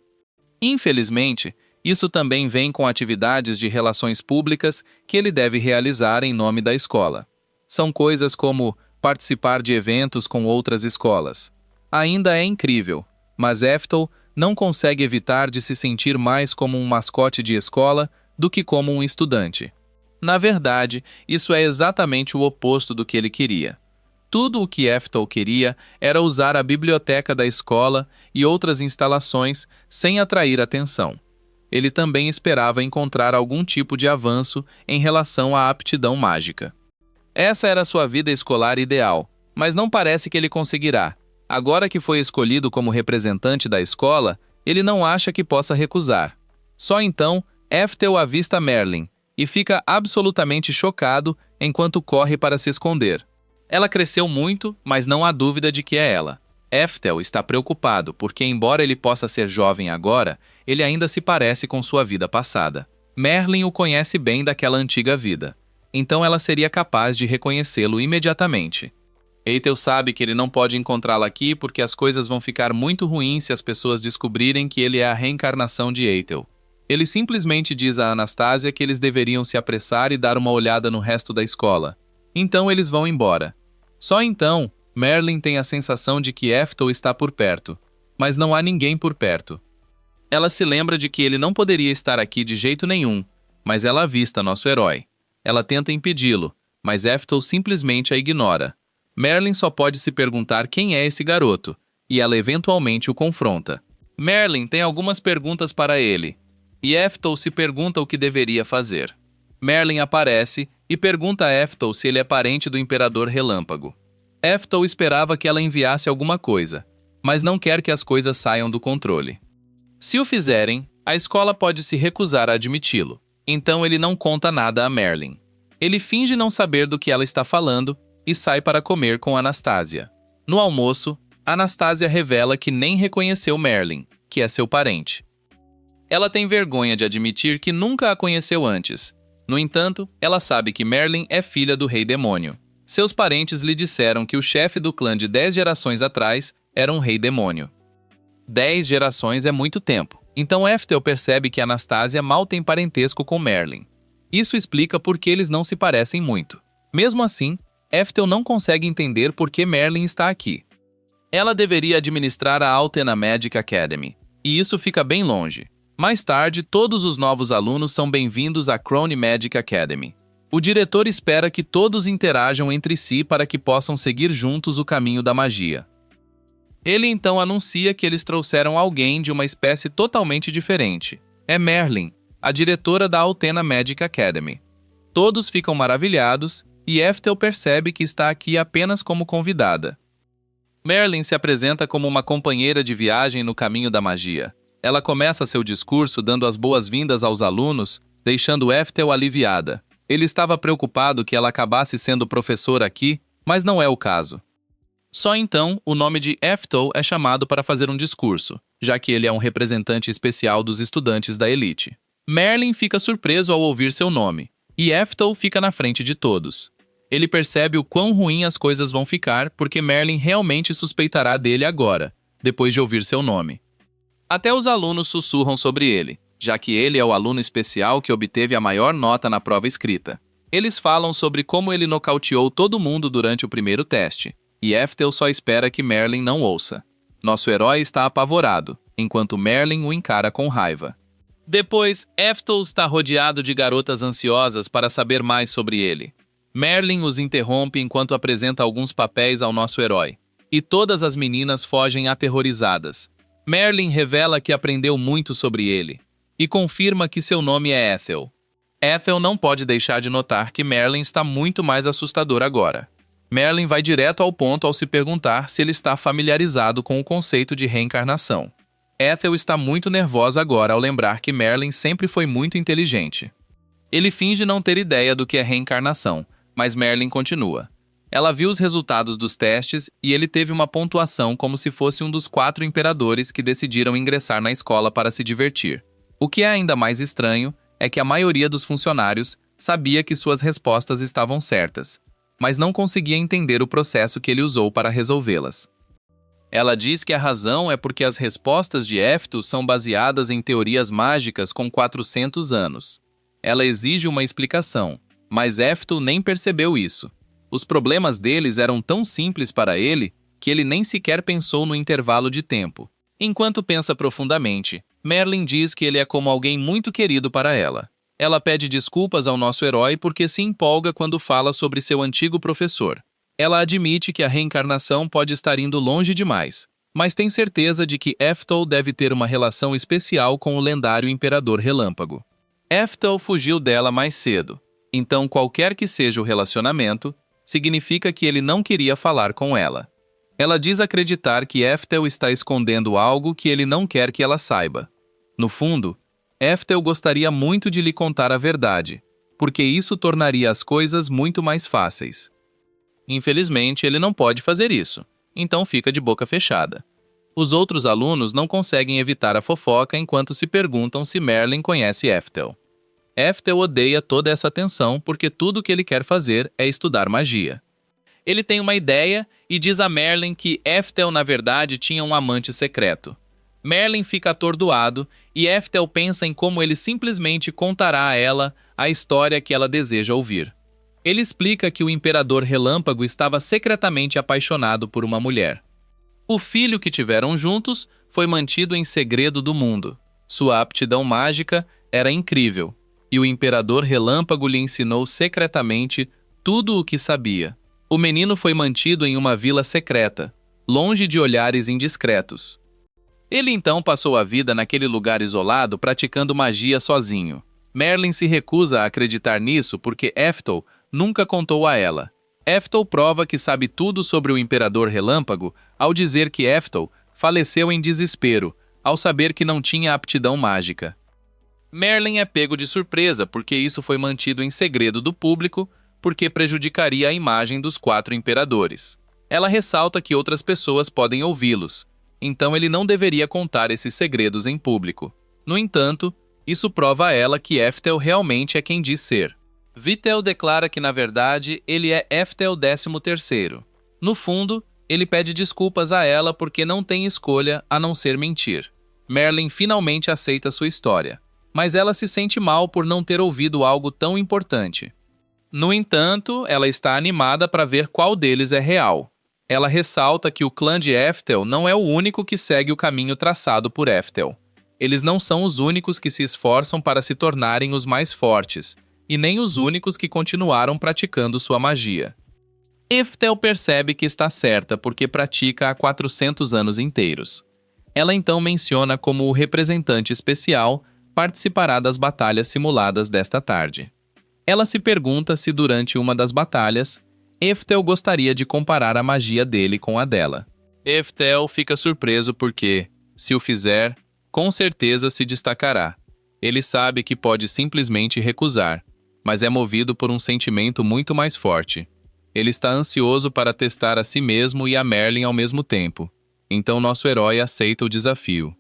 Infelizmente, isso também vem com atividades de relações públicas que ele deve realizar em nome da escola. São coisas como participar de eventos com outras escolas. Ainda é incrível, mas Efto não consegue evitar de se sentir mais como um mascote de escola do que como um estudante. Na verdade, isso é exatamente o oposto do que ele queria. Tudo o que Efto queria era usar a biblioteca da escola e outras instalações sem atrair atenção. Ele também esperava encontrar algum tipo de avanço em relação à aptidão mágica. Essa era sua vida escolar ideal, mas não parece que ele conseguirá. Agora que foi escolhido como representante da escola, ele não acha que possa recusar. Só então, Eftel avista Merlin e fica absolutamente chocado enquanto corre para se esconder. Ela cresceu muito, mas não há dúvida de que é ela. Eftel está preocupado porque, embora ele possa ser jovem agora, ele ainda se parece com sua vida passada. Merlin o conhece bem daquela antiga vida, então ela seria capaz de reconhecê-lo imediatamente. Eitel sabe que ele não pode encontrá-la aqui porque as coisas vão ficar muito ruins se as pessoas descobrirem que ele é a reencarnação de Eitel. Ele simplesmente diz a Anastasia que eles deveriam se apressar e dar uma olhada no resto da escola. Então eles vão embora. Só então, Merlin tem a sensação de que Eftel está por perto, mas não há ninguém por perto. Ela se lembra de que ele não poderia estar aqui de jeito nenhum, mas ela avista nosso herói. Ela tenta impedi-lo, mas Eftel simplesmente a ignora. Merlin só pode se perguntar quem é esse garoto, e ela eventualmente o confronta. Merlin tem algumas perguntas para ele, e Eftel se pergunta o que deveria fazer. Merlin aparece e pergunta a Eftel se ele é parente do Imperador Relâmpago. Eftel esperava que ela enviasse alguma coisa, mas não quer que as coisas saiam do controle. Se o fizerem, a escola pode se recusar a admiti-lo, então ele não conta nada a Merlin. Ele finge não saber do que ela está falando e sai para comer com Anastasia. No almoço, Anastasia revela que nem reconheceu Merlin, que é seu parente. Ela tem vergonha de admitir que nunca a conheceu antes. No entanto, ela sabe que Merlin é filha do Rei Demônio. Seus parentes lhe disseram que o chefe do clã de 10 gerações atrás era um Rei Demônio. 10 gerações é muito tempo, então Eftel percebe que Anastasia mal tem parentesco com Merlin. Isso explica por que eles não se parecem muito. Mesmo assim, Eftel não consegue entender por que Merlin está aqui. Ela deveria administrar a Altena Magic Academy, e isso fica bem longe. Mais tarde, todos os novos alunos são bem-vindos à Crone Magic Academy. O diretor espera que todos interajam entre si para que possam seguir juntos o caminho da magia. Ele então anuncia que eles trouxeram alguém de uma espécie totalmente diferente. É Merlin, a diretora da Altena Magic Academy. Todos ficam maravilhados e Eftel percebe que está aqui apenas como convidada. Merlin se apresenta como uma companheira de viagem no caminho da magia. Ela começa seu discurso dando as boas-vindas aos alunos, deixando Eftel aliviada. Ele estava preocupado que ela acabasse sendo professora aqui, mas não é o caso. Só então, o nome de Eftel é chamado para fazer um discurso, já que ele é um representante especial dos estudantes da elite. Merlin fica surpreso ao ouvir seu nome, e Eftel fica na frente de todos. Ele percebe o quão ruim as coisas vão ficar porque Merlin realmente suspeitará dele agora, depois de ouvir seu nome. Até os alunos sussurram sobre ele, já que ele é o aluno especial que obteve a maior nota na prova escrita. Eles falam sobre como ele nocauteou todo mundo durante o primeiro teste, e Eftel só espera que Merlin não ouça. Nosso herói está apavorado, enquanto Merlin o encara com raiva. Depois, Eftel está rodeado de garotas ansiosas para saber mais sobre ele. Merlin os interrompe enquanto apresenta alguns papéis ao nosso herói, e todas as meninas fogem aterrorizadas. Merlin revela que aprendeu muito sobre ele, e confirma que seu nome é Ethel. Ethel não pode deixar de notar que Merlin está muito mais assustador agora. Merlin vai direto ao ponto ao se perguntar se ele está familiarizado com o conceito de reencarnação. Ethel está muito nervosa agora ao lembrar que Merlin sempre foi muito inteligente. Ele finge não ter ideia do que é reencarnação, mas Merlin continua. Ela viu os resultados dos testes e ele teve uma pontuação como se fosse um dos 4 imperadores que decidiram ingressar na escola para se divertir. O que é ainda mais estranho é que a maioria dos funcionários sabia que suas respostas estavam certas, mas não conseguia entender o processo que ele usou para resolvê-las. Ela diz que a razão é porque as respostas de Eftel são baseadas em teorias mágicas com 400 anos. Ela exige uma explicação, mas Eftel nem percebeu isso. Os problemas deles eram tão simples para ele que ele nem sequer pensou no intervalo de tempo. Enquanto pensa profundamente, Merlin diz que ele é como alguém muito querido para ela. Ela pede desculpas ao nosso herói porque se empolga quando fala sobre seu antigo professor. Ela admite que a reencarnação pode estar indo longe demais, mas tem certeza de que Eftel deve ter uma relação especial com o lendário Imperador Relâmpago. Eftel fugiu dela mais cedo, então qualquer que seja o relacionamento, significa que ele não queria falar com ela. Ela diz acreditar que Eftel está escondendo algo que ele não quer que ela saiba. No fundo, Eftel gostaria muito de lhe contar a verdade, porque isso tornaria as coisas muito mais fáceis. Infelizmente, ele não pode fazer isso, então fica de boca fechada. Os outros alunos não conseguem evitar a fofoca enquanto se perguntam se Merlin conhece Eftel. Eftel odeia toda essa tensão porque tudo que ele quer fazer é estudar magia. Ele tem uma ideia e diz a Merlin que Eftel na verdade tinha um amante secreto. Merlin fica atordoado e Eftel pensa em como ele simplesmente contará a ela a história que ela deseja ouvir. Ele explica que o Imperador Relâmpago estava secretamente apaixonado por uma mulher. O filho que tiveram juntos foi mantido em segredo do mundo. Sua aptidão mágica era incrível, e o Imperador Relâmpago lhe ensinou secretamente tudo o que sabia. O menino foi mantido em uma vila secreta, longe de olhares indiscretos. Ele então passou a vida naquele lugar isolado praticando magia sozinho. Merlin se recusa a acreditar nisso porque Eftel nunca contou a ela. Eftel prova que sabe tudo sobre o Imperador Relâmpago ao dizer que Eftel faleceu em desespero, ao saber que não tinha aptidão mágica. Merlin é pego de surpresa porque isso foi mantido em segredo do público, porque prejudicaria a imagem dos 4 imperadores. Ela ressalta que outras pessoas podem ouvi-los, então ele não deveria contar esses segredos em público. No entanto, isso prova a ela que Eftel realmente é quem diz ser. Vittel declara que, na verdade, ele é Eftel 13º. No fundo, ele pede desculpas a ela porque não tem escolha a não ser mentir. Merlin finalmente aceita sua história, mas ela se sente mal por não ter ouvido algo tão importante. No entanto, ela está animada para ver qual deles é real. Ela ressalta que o clã de Eftel não é o único que segue o caminho traçado por Eftel. Eles não são os únicos que se esforçam para se tornarem os mais fortes, e nem os únicos que continuaram praticando sua magia. Eftel percebe que está certa porque pratica há 400 anos inteiros. Ela então menciona como o representante especial participará das batalhas simuladas desta tarde. Ela se pergunta se durante uma das batalhas, Eftel gostaria de comparar a magia dele com a dela. Eftel fica surpreso porque, se o fizer, com certeza se destacará. Ele sabe que pode simplesmente recusar, mas é movido por um sentimento muito mais forte. Ele está ansioso para testar a si mesmo e a Merlin ao mesmo tempo. Então nosso herói aceita o desafio.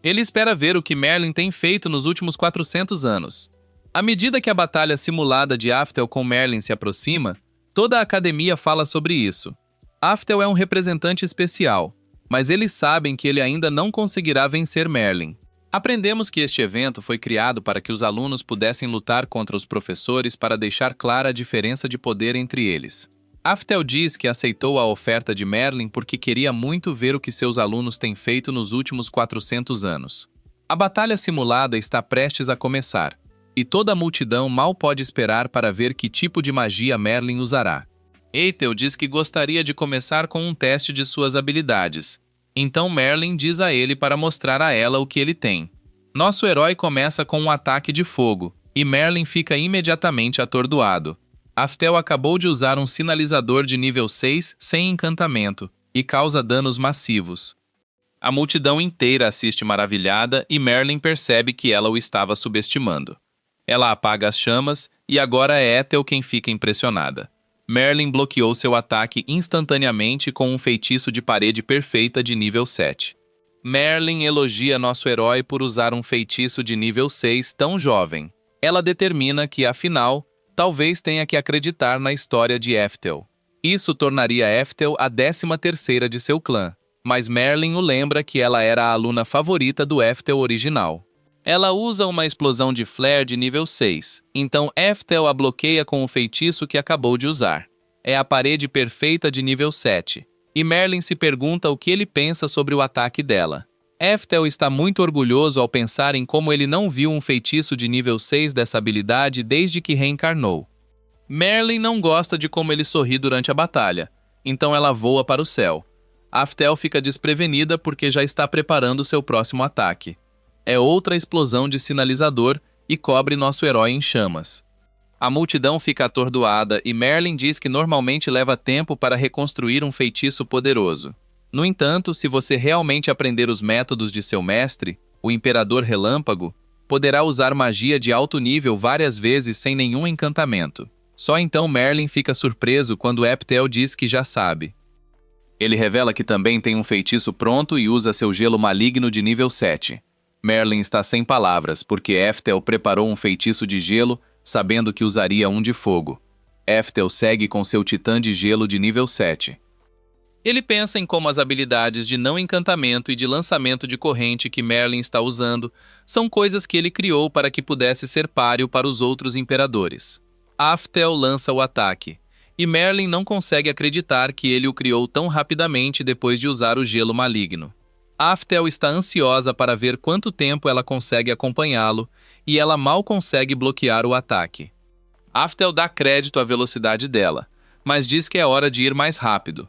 Ele espera ver o que Merlin tem feito nos últimos 400 anos. À medida que a batalha simulada de Eftel com Merlin se aproxima, Toda a academia fala sobre isso. Aftel é um representante especial, mas eles sabem que ele ainda não conseguirá vencer Merlin. Aprendemos que este evento foi criado para que os alunos pudessem lutar contra os professores para deixar clara a diferença de poder entre eles. Aftel diz que aceitou a oferta de Merlin porque queria muito ver o que seus alunos têm feito nos últimos 400 anos. A batalha simulada está prestes a começar, e toda a multidão mal pode esperar para ver que tipo de magia Merlin usará. Eitel diz que gostaria de começar com um teste de suas habilidades. Então Merlin diz a ele para mostrar a ela o que ele tem. Nosso herói começa com um ataque de fogo, e Merlin fica imediatamente atordoado. Aftel acabou de usar um sinalizador de nível 6 sem encantamento, e causa danos massivos. A multidão inteira assiste maravilhada e Merlin percebe que ela o estava subestimando. Ela apaga as chamas e agora é Ethel quem fica impressionada. Merlin bloqueou seu ataque instantaneamente com um feitiço de parede perfeita de nível 7. Merlin elogia nosso herói por usar um feitiço de nível 6 tão jovem. Ela determina que, afinal, talvez tenha que acreditar na história de Eftel. Isso tornaria Eftel a 13ª de seu clã, mas Merlin o lembra que ela era a aluna favorita do Eftel original. Ela usa uma explosão de flare de nível 6, então Eftel a bloqueia com o feitiço que acabou de usar. É a parede perfeita de nível 7, e Merlin se pergunta o que ele pensa sobre o ataque dela. Eftel está muito orgulhoso ao pensar em como ele não viu um feitiço de nível 6 dessa habilidade desde que reencarnou. Merlin não gosta de como ele sorri durante a batalha, então ela voa para o céu. Aftel fica desprevenida porque já está preparando seu próximo ataque. É outra explosão de sinalizador e cobre nosso herói em chamas. A multidão fica atordoada e Merlin diz que normalmente leva tempo para reconstruir um feitiço poderoso. No entanto, se você realmente aprender os métodos de seu mestre, o Imperador Relâmpago, poderá usar magia de alto nível várias vezes sem nenhum encantamento. Só então Merlin fica surpreso quando Eftel diz que já sabe. Ele revela que também tem um feitiço pronto e usa seu gelo maligno de nível 7. Merlin está sem palavras, porque Eftel preparou um feitiço de gelo, sabendo que usaria um de fogo. Eftel segue com seu titã de gelo de nível 7. Ele pensa em como as habilidades de não encantamento e de lançamento de corrente que Merlin está usando são coisas que ele criou para que pudesse ser páreo para os outros imperadores. Aftel lança o ataque, e Merlin não consegue acreditar que ele o criou tão rapidamente depois de usar o gelo maligno. Aftel está ansiosa para ver quanto tempo ela consegue acompanhá-lo, e ela mal consegue bloquear o ataque. Aftel dá crédito à velocidade dela, mas diz que é hora de ir mais rápido.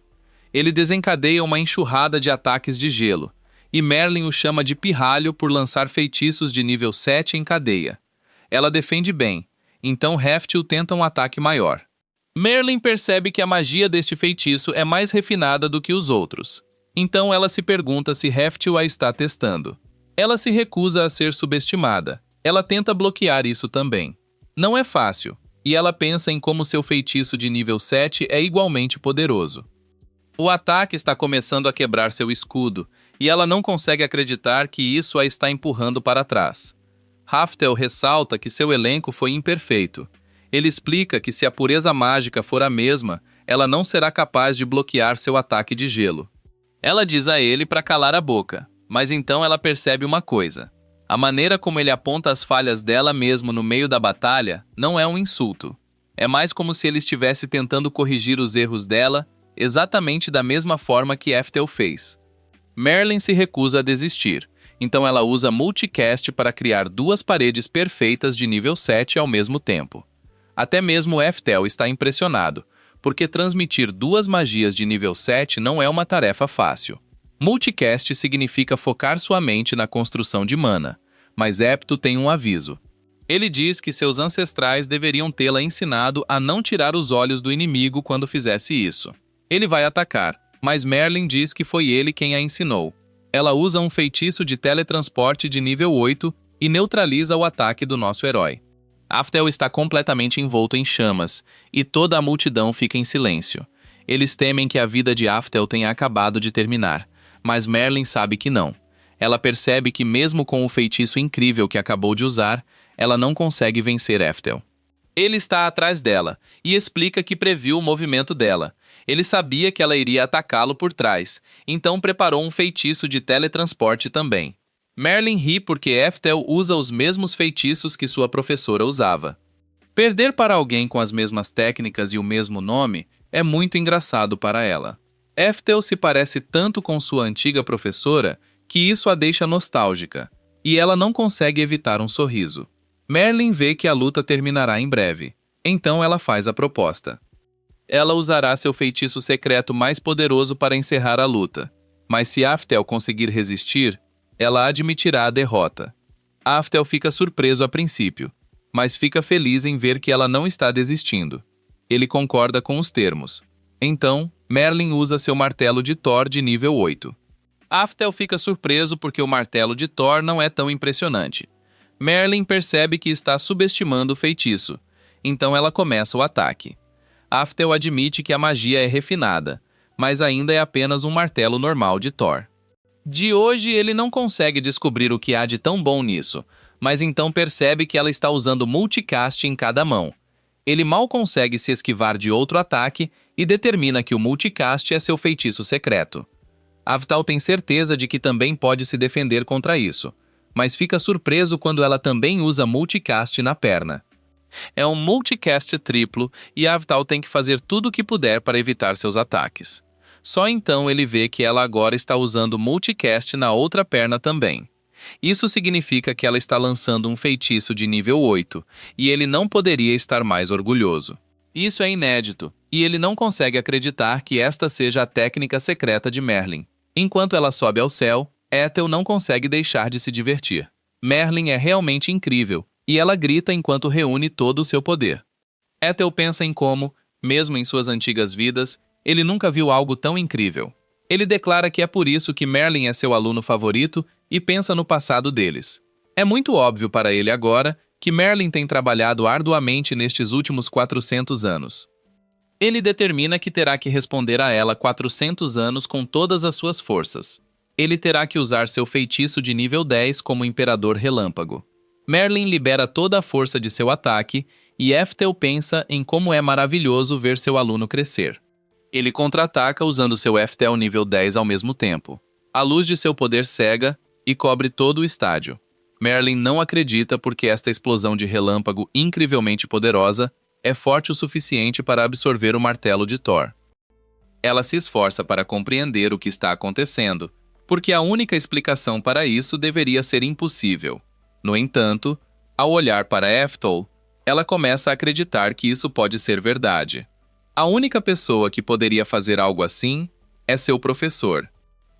Ele desencadeia uma enxurrada de ataques de gelo, e Merlin o chama de pirralho por lançar feitiços de nível 7 em cadeia. Ela defende bem, então Heftil tenta um ataque maior. Merlin percebe que a magia deste feitiço é mais refinada do que os outros. Então ela se pergunta se Heftil a está testando. Ela se recusa a ser subestimada. Ela tenta bloquear isso também. Não é fácil, e ela pensa em como seu feitiço de nível 7 é igualmente poderoso. O ataque está começando a quebrar seu escudo, e ela não consegue acreditar que isso a está empurrando para trás. Heftil ressalta que seu elenco foi imperfeito. Ele explica que se a pureza mágica for a mesma, ela não será capaz de bloquear seu ataque de gelo. Ela diz a ele para calar a boca, mas então ela percebe uma coisa. A maneira como ele aponta as falhas dela mesmo no meio da batalha não é um insulto. É mais como se ele estivesse tentando corrigir os erros dela, exatamente da mesma forma que Eftel fez. Merlin se recusa a desistir, então ela usa Multicast para criar duas paredes perfeitas de nível 7 ao mesmo tempo. Até mesmo Eftel está impressionado, porque transmitir duas magias de nível 7 não é uma tarefa fácil. Multicast significa focar sua mente na construção de mana, mas Epto tem um aviso. Ele diz que seus ancestrais deveriam tê-la ensinado a não tirar os olhos do inimigo quando fizesse isso. Ele vai atacar, mas Merlin diz que foi ele quem a ensinou. Ela usa um feitiço de teletransporte de nível 8 e neutraliza o ataque do nosso herói. Aftel está completamente envolto em chamas, e toda a multidão fica em silêncio. Eles temem que a vida de Aftel tenha acabado de terminar, mas Merlin sabe que não. Ela percebe que mesmo com o feitiço incrível que acabou de usar, ela não consegue vencer Aftel. Ele está atrás dela e explica que previu o movimento dela. Ele sabia que ela iria atacá-lo por trás, então preparou um feitiço de teletransporte também. Merlin ri porque Eftel usa os mesmos feitiços que sua professora usava. Perder para alguém com as mesmas técnicas e o mesmo nome é muito engraçado para ela. Eftel se parece tanto com sua antiga professora que isso a deixa nostálgica, e ela não consegue evitar um sorriso. Merlin vê que a luta terminará em breve, então ela faz a proposta. Ela usará seu feitiço secreto mais poderoso para encerrar a luta, mas se Aftel conseguir resistir, ela admitirá a derrota. Aftel fica surpreso a princípio, mas fica feliz em ver que ela não está desistindo. Ele concorda com os termos. Então, Merlin usa seu martelo de Thor de nível 8. Aftel fica surpreso porque o martelo de Thor não é tão impressionante. Merlin percebe que está subestimando o feitiço, então ela começa o ataque. Aftel admite que a magia é refinada, mas ainda é apenas um martelo normal de Thor. De hoje ele não consegue descobrir o que há de tão bom nisso, mas então percebe que ela está usando multicast em cada mão. Ele mal consegue se esquivar de outro ataque e determina que o multicast é seu feitiço secreto. Aftal tem certeza de que também pode se defender contra isso, mas fica surpreso quando ela também usa multicast na perna. É um multicast triplo e Aftal tem que fazer tudo o que puder para evitar seus ataques. Só então ele vê que ela agora está usando multicast na outra perna também. Isso significa que ela está lançando um feitiço de nível 8, e ele não poderia estar mais orgulhoso. Isso é inédito, e ele não consegue acreditar que esta seja a técnica secreta de Merlin. Enquanto ela sobe ao céu, Ethel não consegue deixar de se divertir. Merlin é realmente incrível, e ela grita enquanto reúne todo o seu poder. Ethel pensa em como, mesmo em suas antigas vidas, ele nunca viu algo tão incrível. Ele declara que é por isso que Merlin é seu aluno favorito e pensa no passado deles. É muito óbvio para ele agora que Merlin tem trabalhado arduamente nestes últimos 400 anos. Ele determina que terá que responder a ela 400 anos com todas as suas forças. Ele terá que usar seu feitiço de nível 10 como Imperador Relâmpago. Merlin libera toda a força de seu ataque e Eftel pensa em como é maravilhoso ver seu aluno crescer. Ele contra-ataca usando seu Eftel nível 10 ao mesmo tempo. A luz de seu poder cega e cobre todo o estádio. Merlin não acredita porque esta explosão de relâmpago incrivelmente poderosa é forte o suficiente para absorver o martelo de Thor. Ela se esforça para compreender o que está acontecendo, porque a única explicação para isso deveria ser impossível. No entanto, ao olhar para Eftel, ela começa a acreditar que isso pode ser verdade. A única pessoa que poderia fazer algo assim é seu professor.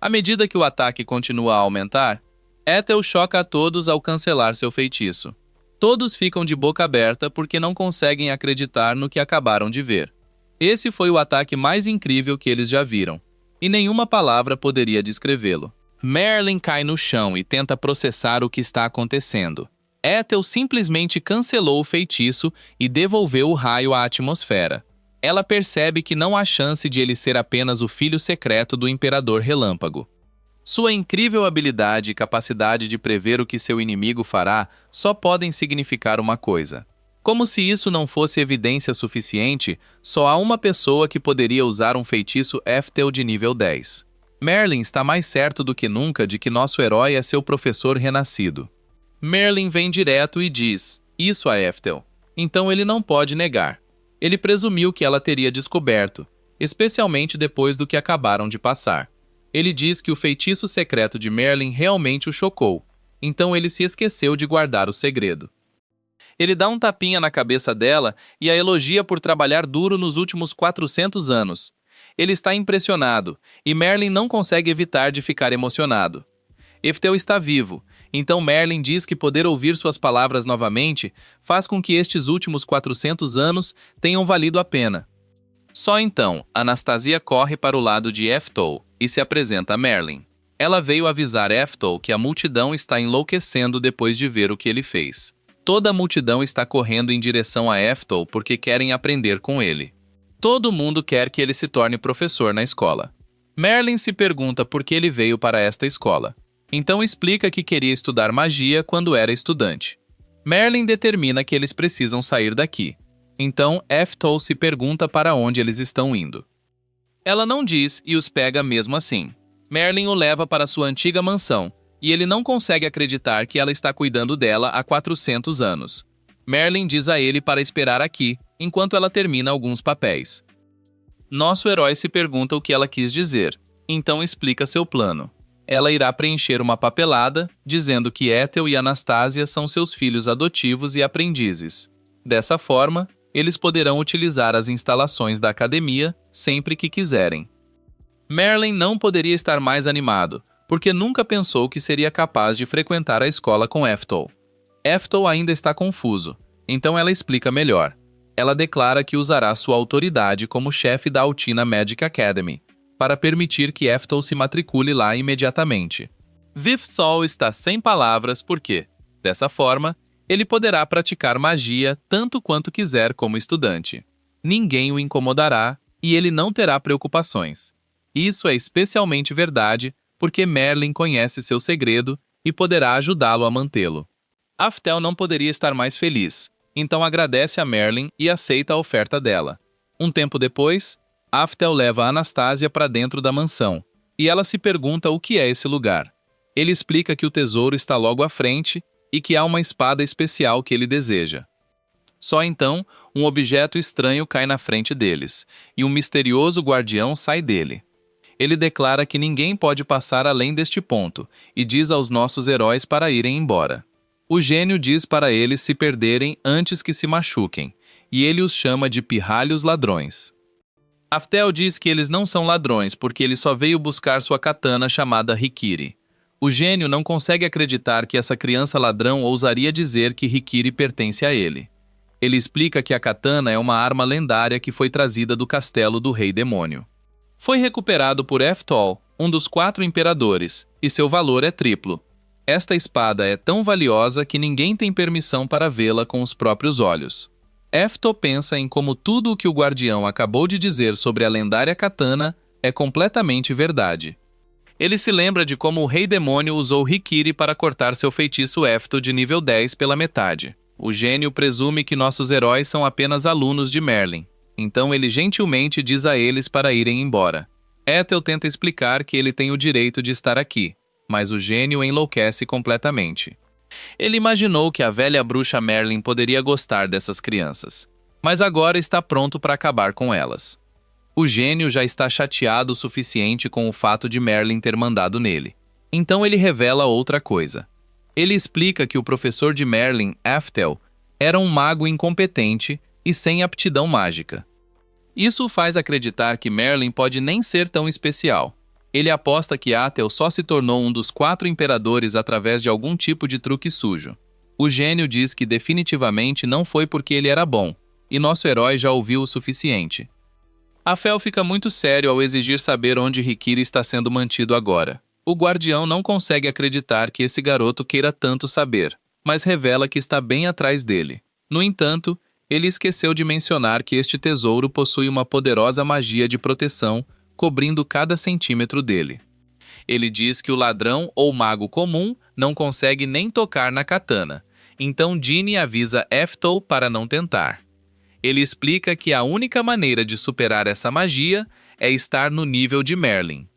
À medida que o ataque continua a aumentar, Ethel choca a todos ao cancelar seu feitiço. Todos ficam de boca aberta porque não conseguem acreditar no que acabaram de ver. Esse foi o ataque mais incrível que eles já viram, e nenhuma palavra poderia descrevê-lo. Merlin cai no chão e tenta processar o que está acontecendo. Ethel simplesmente cancelou o feitiço e devolveu o raio à atmosfera. Ela percebe que não há chance de ele ser apenas o filho secreto do Imperador Relâmpago. Sua incrível habilidade e capacidade de prever o que seu inimigo fará só podem significar uma coisa. Como se isso não fosse evidência suficiente, só há uma pessoa que poderia usar um feitiço Eftel de nível 10. Merlin está mais certo do que nunca de que nosso herói é seu professor renascido. Merlin vem direto e diz isso a Eftel, então ele não pode negar. Ele presumiu que ela teria descoberto, especialmente depois do que acabaram de passar. Ele diz que o feitiço secreto de Merlin realmente o chocou, então ele se esqueceu de guardar o segredo. Ele dá um tapinha na cabeça dela e a elogia por trabalhar duro nos últimos 400 anos. Ele está impressionado, e Merlin não consegue evitar de ficar emocionado. Eftel está vivo, então Merlin diz que poder ouvir suas palavras novamente faz com que estes últimos 400 anos tenham valido a pena. Só então, Anastasia corre para o lado de Eftel e se apresenta a Merlin. Ela veio avisar Eftel que a multidão está enlouquecendo depois de ver o que ele fez. Toda a multidão está correndo em direção a Eftel porque querem aprender com ele. Todo mundo quer que ele se torne professor na escola. Merlin se pergunta por que ele veio para esta escola. Então explica que queria estudar magia quando era estudante. Merlin determina que eles precisam sair daqui. Então, Eftel se pergunta para onde eles estão indo. Ela não diz e os pega mesmo assim. Merlin o leva para sua antiga mansão, e ele não consegue acreditar que ela está cuidando dela há 400 anos. Merlin diz a ele para esperar aqui, enquanto ela termina alguns papéis. Nosso herói se pergunta o que ela quis dizer, então explica seu plano. Ela irá preencher uma papelada, dizendo que Ethel e Anastasia são seus filhos adotivos e aprendizes. Dessa forma, eles poderão utilizar as instalações da academia sempre que quiserem. Merlin não poderia estar mais animado, porque nunca pensou que seria capaz de frequentar a escola com Eftel. Eftel ainda está confuso, então ela explica melhor. Ela declara que usará sua autoridade como chefe da Altina Magic Academy, para permitir que Eftel se matricule lá imediatamente. Vivsol está sem palavras porque, dessa forma, ele poderá praticar magia tanto quanto quiser como estudante. Ninguém o incomodará e ele não terá preocupações. Isso é especialmente verdade porque Merlin conhece seu segredo e poderá ajudá-lo a mantê-lo. Aftel não poderia estar mais feliz, então agradece a Merlin e aceita a oferta dela. Um tempo depois, Aftel leva Anastasia para dentro da mansão, e ela se pergunta o que é esse lugar. Ele explica que o tesouro está logo à frente e que há uma espada especial que ele deseja. Só então, um objeto estranho cai na frente deles, e um misterioso guardião sai dele. Ele declara que ninguém pode passar além deste ponto, e diz aos nossos heróis para irem embora. O gênio diz para eles se perderem antes que se machuquem, e ele os chama de pirralhos ladrões. Aftel diz que eles não são ladrões porque ele só veio buscar sua katana chamada Hikiri. O gênio não consegue acreditar que essa criança ladrão ousaria dizer que Hikiri pertence a ele. Ele explica que a katana é uma arma lendária que foi trazida do castelo do Rei Demônio. Foi recuperado por Eftel, um dos 4 imperadores, e seu valor é triplo. Esta espada é tão valiosa que ninguém tem permissão para vê-la com os próprios olhos. Eftel pensa em como tudo o que o guardião acabou de dizer sobre a lendária katana é completamente verdade. Ele se lembra de como o Rei Demônio usou Hikiri para cortar seu feitiço Eftel de nível 10 pela metade. O gênio presume que nossos heróis são apenas alunos de Merlin, então ele gentilmente diz a eles para irem embora. Ethel tenta explicar que ele tem o direito de estar aqui, mas o gênio enlouquece completamente. Ele imaginou que a velha bruxa Merlin poderia gostar dessas crianças, mas agora está pronto para acabar com elas. O gênio já está chateado o suficiente com o fato de Merlin ter mandado nele. Então ele revela outra coisa. Ele explica que o professor de Merlin, Aftel, era um mago incompetente e sem aptidão mágica. Isso o faz acreditar que Merlin pode nem ser tão especial. Ele aposta que Ethel só se tornou um dos 4 imperadores através de algum tipo de truque sujo. O gênio diz que definitivamente não foi porque ele era bom, e nosso herói já ouviu o suficiente. Afel fica muito sério ao exigir saber onde Hikiri está sendo mantido agora. O guardião não consegue acreditar que esse garoto queira tanto saber, mas revela que está bem atrás dele. No entanto, ele esqueceu de mencionar que este tesouro possui uma poderosa magia de proteção cobrindo cada centímetro dele. Ele diz que o ladrão ou mago comum não consegue nem tocar na katana, então Ginny avisa Eftel para não tentar. Ele explica que a única maneira de superar essa magia é estar no nível de Merlin.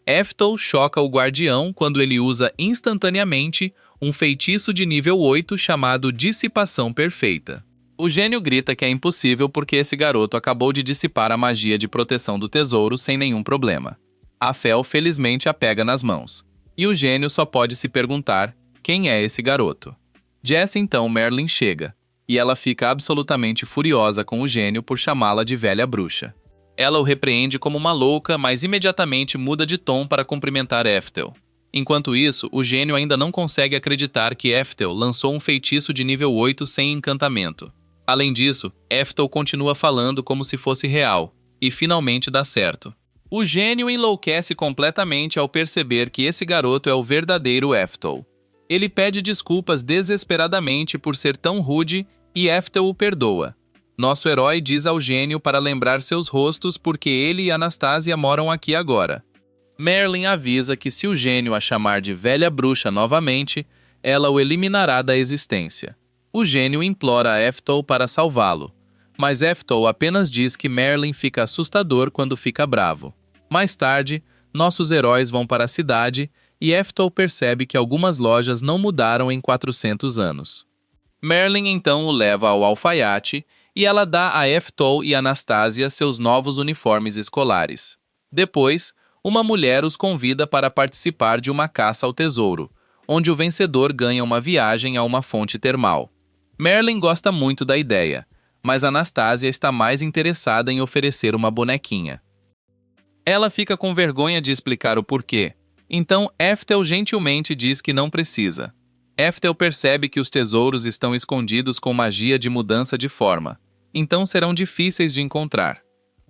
Eftel choca o guardião quando ele usa instantaneamente um feitiço de nível 8 chamado Dissipação Perfeita. O gênio grita que é impossível porque esse garoto acabou de dissipar a magia de proteção do tesouro sem nenhum problema. Afel felizmente a pega nas mãos, e o gênio só pode se perguntar quem é esse garoto. Então Merlin chega, e ela fica absolutamente furiosa com o gênio por chamá-la de velha bruxa. Ela o repreende como uma louca, mas imediatamente muda de tom para cumprimentar Eftel. Enquanto isso, o gênio ainda não consegue acreditar que Eftel lançou um feitiço de nível 8 sem encantamento. Além disso, Eftel continua falando como se fosse real, e finalmente dá certo. O gênio enlouquece completamente ao perceber que esse garoto é o verdadeiro Eftel. Ele pede desculpas desesperadamente por ser tão rude e Eftel o perdoa. Nosso herói diz ao gênio para lembrar seus rostos porque ele e Anastasia moram aqui agora. Merlin avisa que se o gênio a chamar de velha bruxa novamente, ela o eliminará da existência. O gênio implora a Eftel para salvá-lo, Mas Eftel apenas diz que Merlin fica assustador quando fica bravo. Mais tarde, nossos heróis vão para a cidade e Eftel percebe que algumas lojas não mudaram em 400 anos. Merlin então o leva ao alfaiate e ela dá a Eftel e Anastasia seus novos uniformes escolares. Depois, uma mulher os convida para participar de uma caça ao tesouro, onde o vencedor ganha uma viagem a uma fonte termal. Merlin gosta muito da ideia, mas Anastasia está mais interessada em oferecer uma bonequinha. Ela fica com vergonha de explicar o porquê, então Eftel gentilmente diz que não precisa. Eftel percebe que os tesouros estão escondidos com magia de mudança de forma, então serão difíceis de encontrar.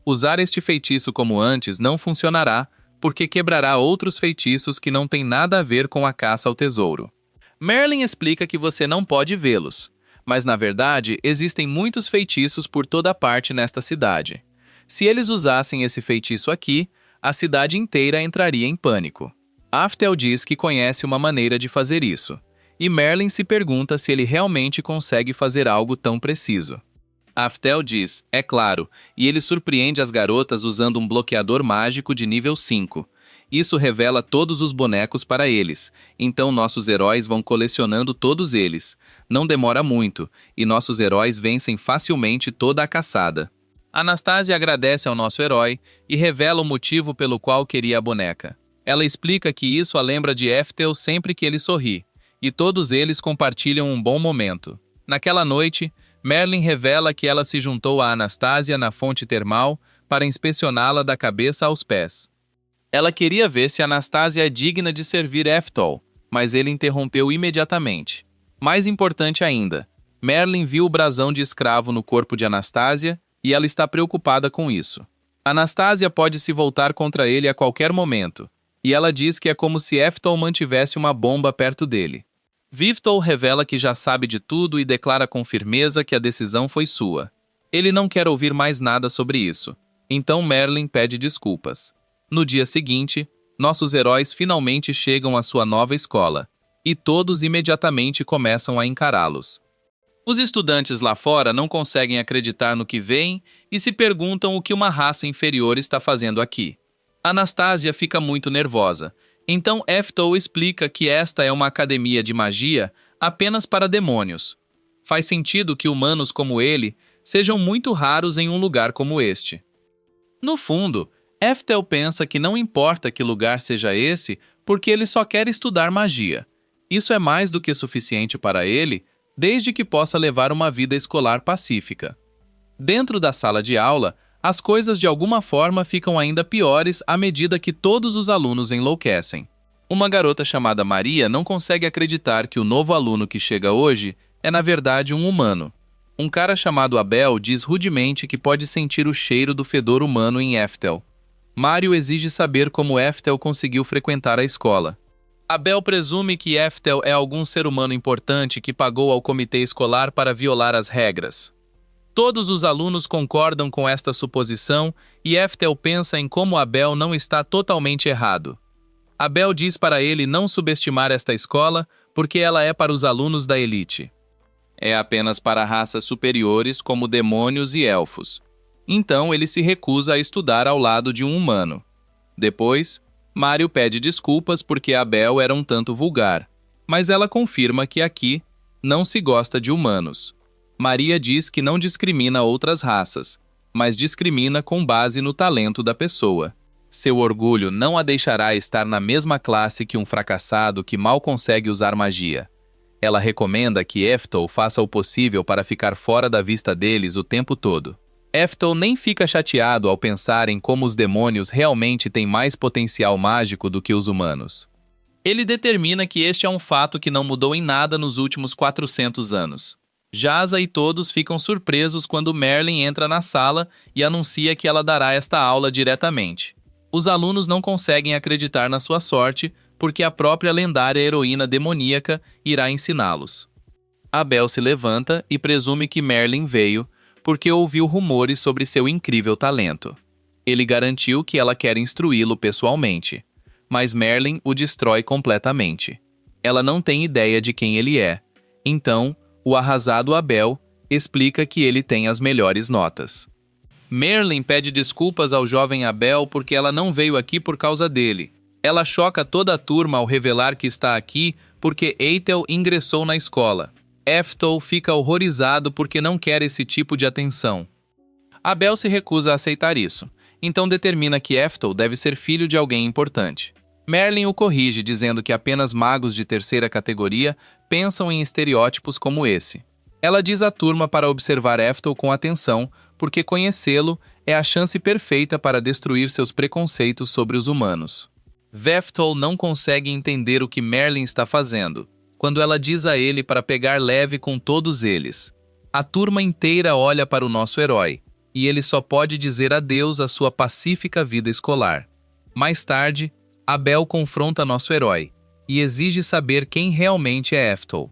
Usar este feitiço como antes não funcionará, porque quebrará outros feitiços que não têm nada a ver com a caça ao tesouro. Merlin explica que você não pode vê-los, mas na verdade existem muitos feitiços por toda parte nesta cidade. Se eles usassem esse feitiço aqui, a cidade inteira entraria em pânico. Eftel diz que conhece uma maneira de fazer isso, e Merlin se pergunta se ele realmente consegue fazer algo tão preciso. Eftel diz, é claro, e ele surpreende as garotas usando um bloqueador mágico de nível 5. Isso revela todos os bonecos para eles, então nossos heróis vão colecionando todos eles. Não demora muito, e nossos heróis vencem facilmente toda a caçada. Anastasia agradece ao nosso herói e revela o motivo pelo qual queria a boneca. Ela explica que isso a lembra de Eftel sempre que ele sorri, e todos eles compartilham um bom momento. Naquela noite, Merlin revela que ela se juntou a Anastasia na fonte termal para inspecioná-la da cabeça aos pés. Ela queria ver se Anastasia é digna de servir Eftel, mas ele interrompeu imediatamente. Mais importante ainda, Merlin viu o brasão de escravo no corpo de Anastasia e ela está preocupada com isso. Anastasia pode se voltar contra ele a qualquer momento, e ela diz que é como se Eftel mantivesse uma bomba perto dele. Vivtol revela que já sabe de tudo e declara com firmeza que a decisão foi sua. Ele não quer ouvir mais nada sobre isso, então Merlin pede desculpas. No dia seguinte, nossos heróis finalmente chegam à sua nova escola, e todos imediatamente começam a encará-los. Os estudantes lá fora não conseguem acreditar no que veem e se perguntam o que uma raça inferior está fazendo aqui. Anastasia fica muito nervosa, então Eftel explica que esta é uma academia de magia apenas para demônios. Faz sentido que humanos como ele sejam muito raros em um lugar como este. No fundo, Eftel pensa que não importa que lugar seja esse, porque ele só quer estudar magia. Isso é mais do que suficiente para ele, desde que possa levar uma vida escolar pacífica. Dentro da sala de aula, as coisas de alguma forma ficam ainda piores à medida que todos os alunos enlouquecem. Uma garota chamada Maria não consegue acreditar que o novo aluno que chega hoje é na verdade um humano. Um cara chamado Abel diz rudemente que pode sentir o cheiro do fedor humano em Eftel. Mário exige saber como Eftel conseguiu frequentar a escola. Abel presume que Eftel é algum ser humano importante que pagou ao comitê escolar para violar as regras. Todos os alunos concordam com esta suposição e Eftel pensa em como Abel não está totalmente errado. Abel diz para ele não subestimar esta escola porque ela é para os alunos da elite. É apenas para raças superiores como demônios e elfos. Então ele se recusa a estudar ao lado de um humano. Depois, Mário pede desculpas porque Abel era um tanto vulgar, mas ela confirma que aqui não se gosta de humanos. Maria diz que não discrimina outras raças, mas discrimina com base no talento da pessoa. Seu orgulho não a deixará estar na mesma classe que um fracassado que mal consegue usar magia. Ela recomenda que Eftel faça o possível para ficar fora da vista deles o tempo todo. Eftel nem fica chateado ao pensar em como os demônios realmente têm mais potencial mágico do que os humanos. Ele determina que este é um fato que não mudou em nada nos últimos 400 anos. Jaza e todos ficam surpresos quando Merlin entra na sala e anuncia que ela dará esta aula diretamente. Os alunos não conseguem acreditar na sua sorte porque a própria lendária heroína demoníaca irá ensiná-los. Abel se levanta e presume que Merlin veio porque ouviu rumores sobre seu incrível talento. Ele garantiu que ela quer instruí-lo pessoalmente, mas Merlin o destrói completamente. Ela não tem ideia de quem ele é, então o arrasado Abel explica que ele tem as melhores notas. Merlin pede desculpas ao jovem Abel porque ela não veio aqui por causa dele. Ela choca toda a turma ao revelar que está aqui porque Ethel ingressou na escola. Ethel fica horrorizado porque não quer esse tipo de atenção. Abel se recusa a aceitar isso, então determina que Ethel deve ser filho de alguém importante. Merlin o corrige dizendo que apenas magos de terceira categoria pensam em estereótipos como esse. Ela diz à turma para observar Ethel com atenção, porque conhecê-lo é a chance perfeita para destruir seus preconceitos sobre os humanos. Ethel não consegue entender o que Merlin está fazendo, quando ela diz a ele para pegar leve com todos eles. A turma inteira olha para o nosso herói, e ele só pode dizer adeus à sua pacífica vida escolar. Mais tarde, Abel confronta nosso herói, e exige saber quem realmente é Ethel.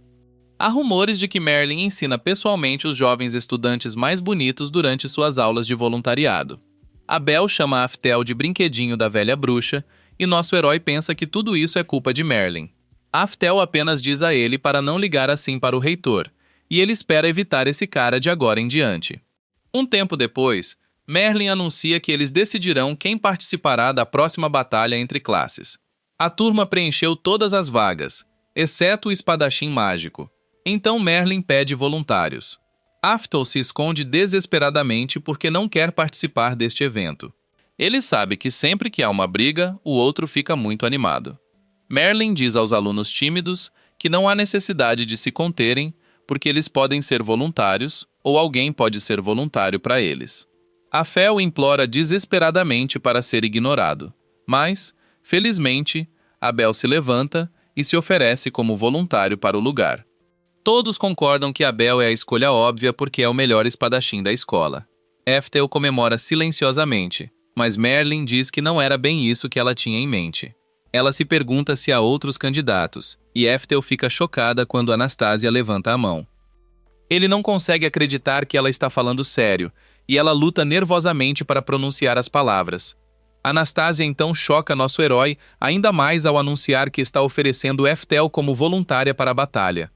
Há rumores de que Merlin ensina pessoalmente os jovens estudantes mais bonitos durante suas aulas de voluntariado. Abel chama Ethel de brinquedinho da velha bruxa, e nosso herói pensa que tudo isso é culpa de Merlin. Ethel apenas diz a ele para não ligar assim para o reitor, e ele espera evitar esse cara de agora em diante. Um tempo depois, Merlin anuncia que eles decidirão quem participará da próxima batalha entre classes. A turma preencheu todas as vagas, exceto o espadachim mágico. Então Merlin pede voluntários. Ethel se esconde desesperadamente porque não quer participar deste evento. Ele sabe que sempre que há uma briga, o outro fica muito animado. Merlin diz aos alunos tímidos que não há necessidade de se conterem, porque eles podem ser voluntários ou alguém pode ser voluntário para eles. Ethel implora desesperadamente para ser ignorado, mas, felizmente, Abel se levanta e se oferece como voluntário para o lugar. Todos concordam que Abel é a escolha óbvia porque é o melhor espadachim da escola. Ethel comemora silenciosamente, mas Merlin diz que não era bem isso que ela tinha em mente. Ela se pergunta se há outros candidatos, e Ethel fica chocada quando Anastasia levanta a mão. Ele não consegue acreditar que ela está falando sério, e ela luta nervosamente para pronunciar as palavras. Anastasia então choca nosso herói ainda mais ao anunciar que está oferecendo Ethel como voluntária para a batalha.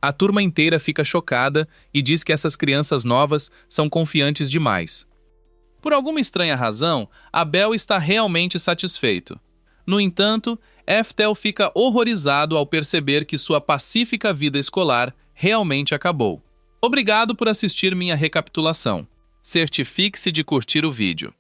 A turma inteira fica chocada e diz que essas crianças novas são confiantes demais. Por alguma estranha razão, Abel está realmente satisfeito. No entanto, Ethel fica horrorizado ao perceber que sua pacífica vida escolar realmente acabou. Obrigado por assistir minha recapitulação. Certifique-se de curtir o vídeo.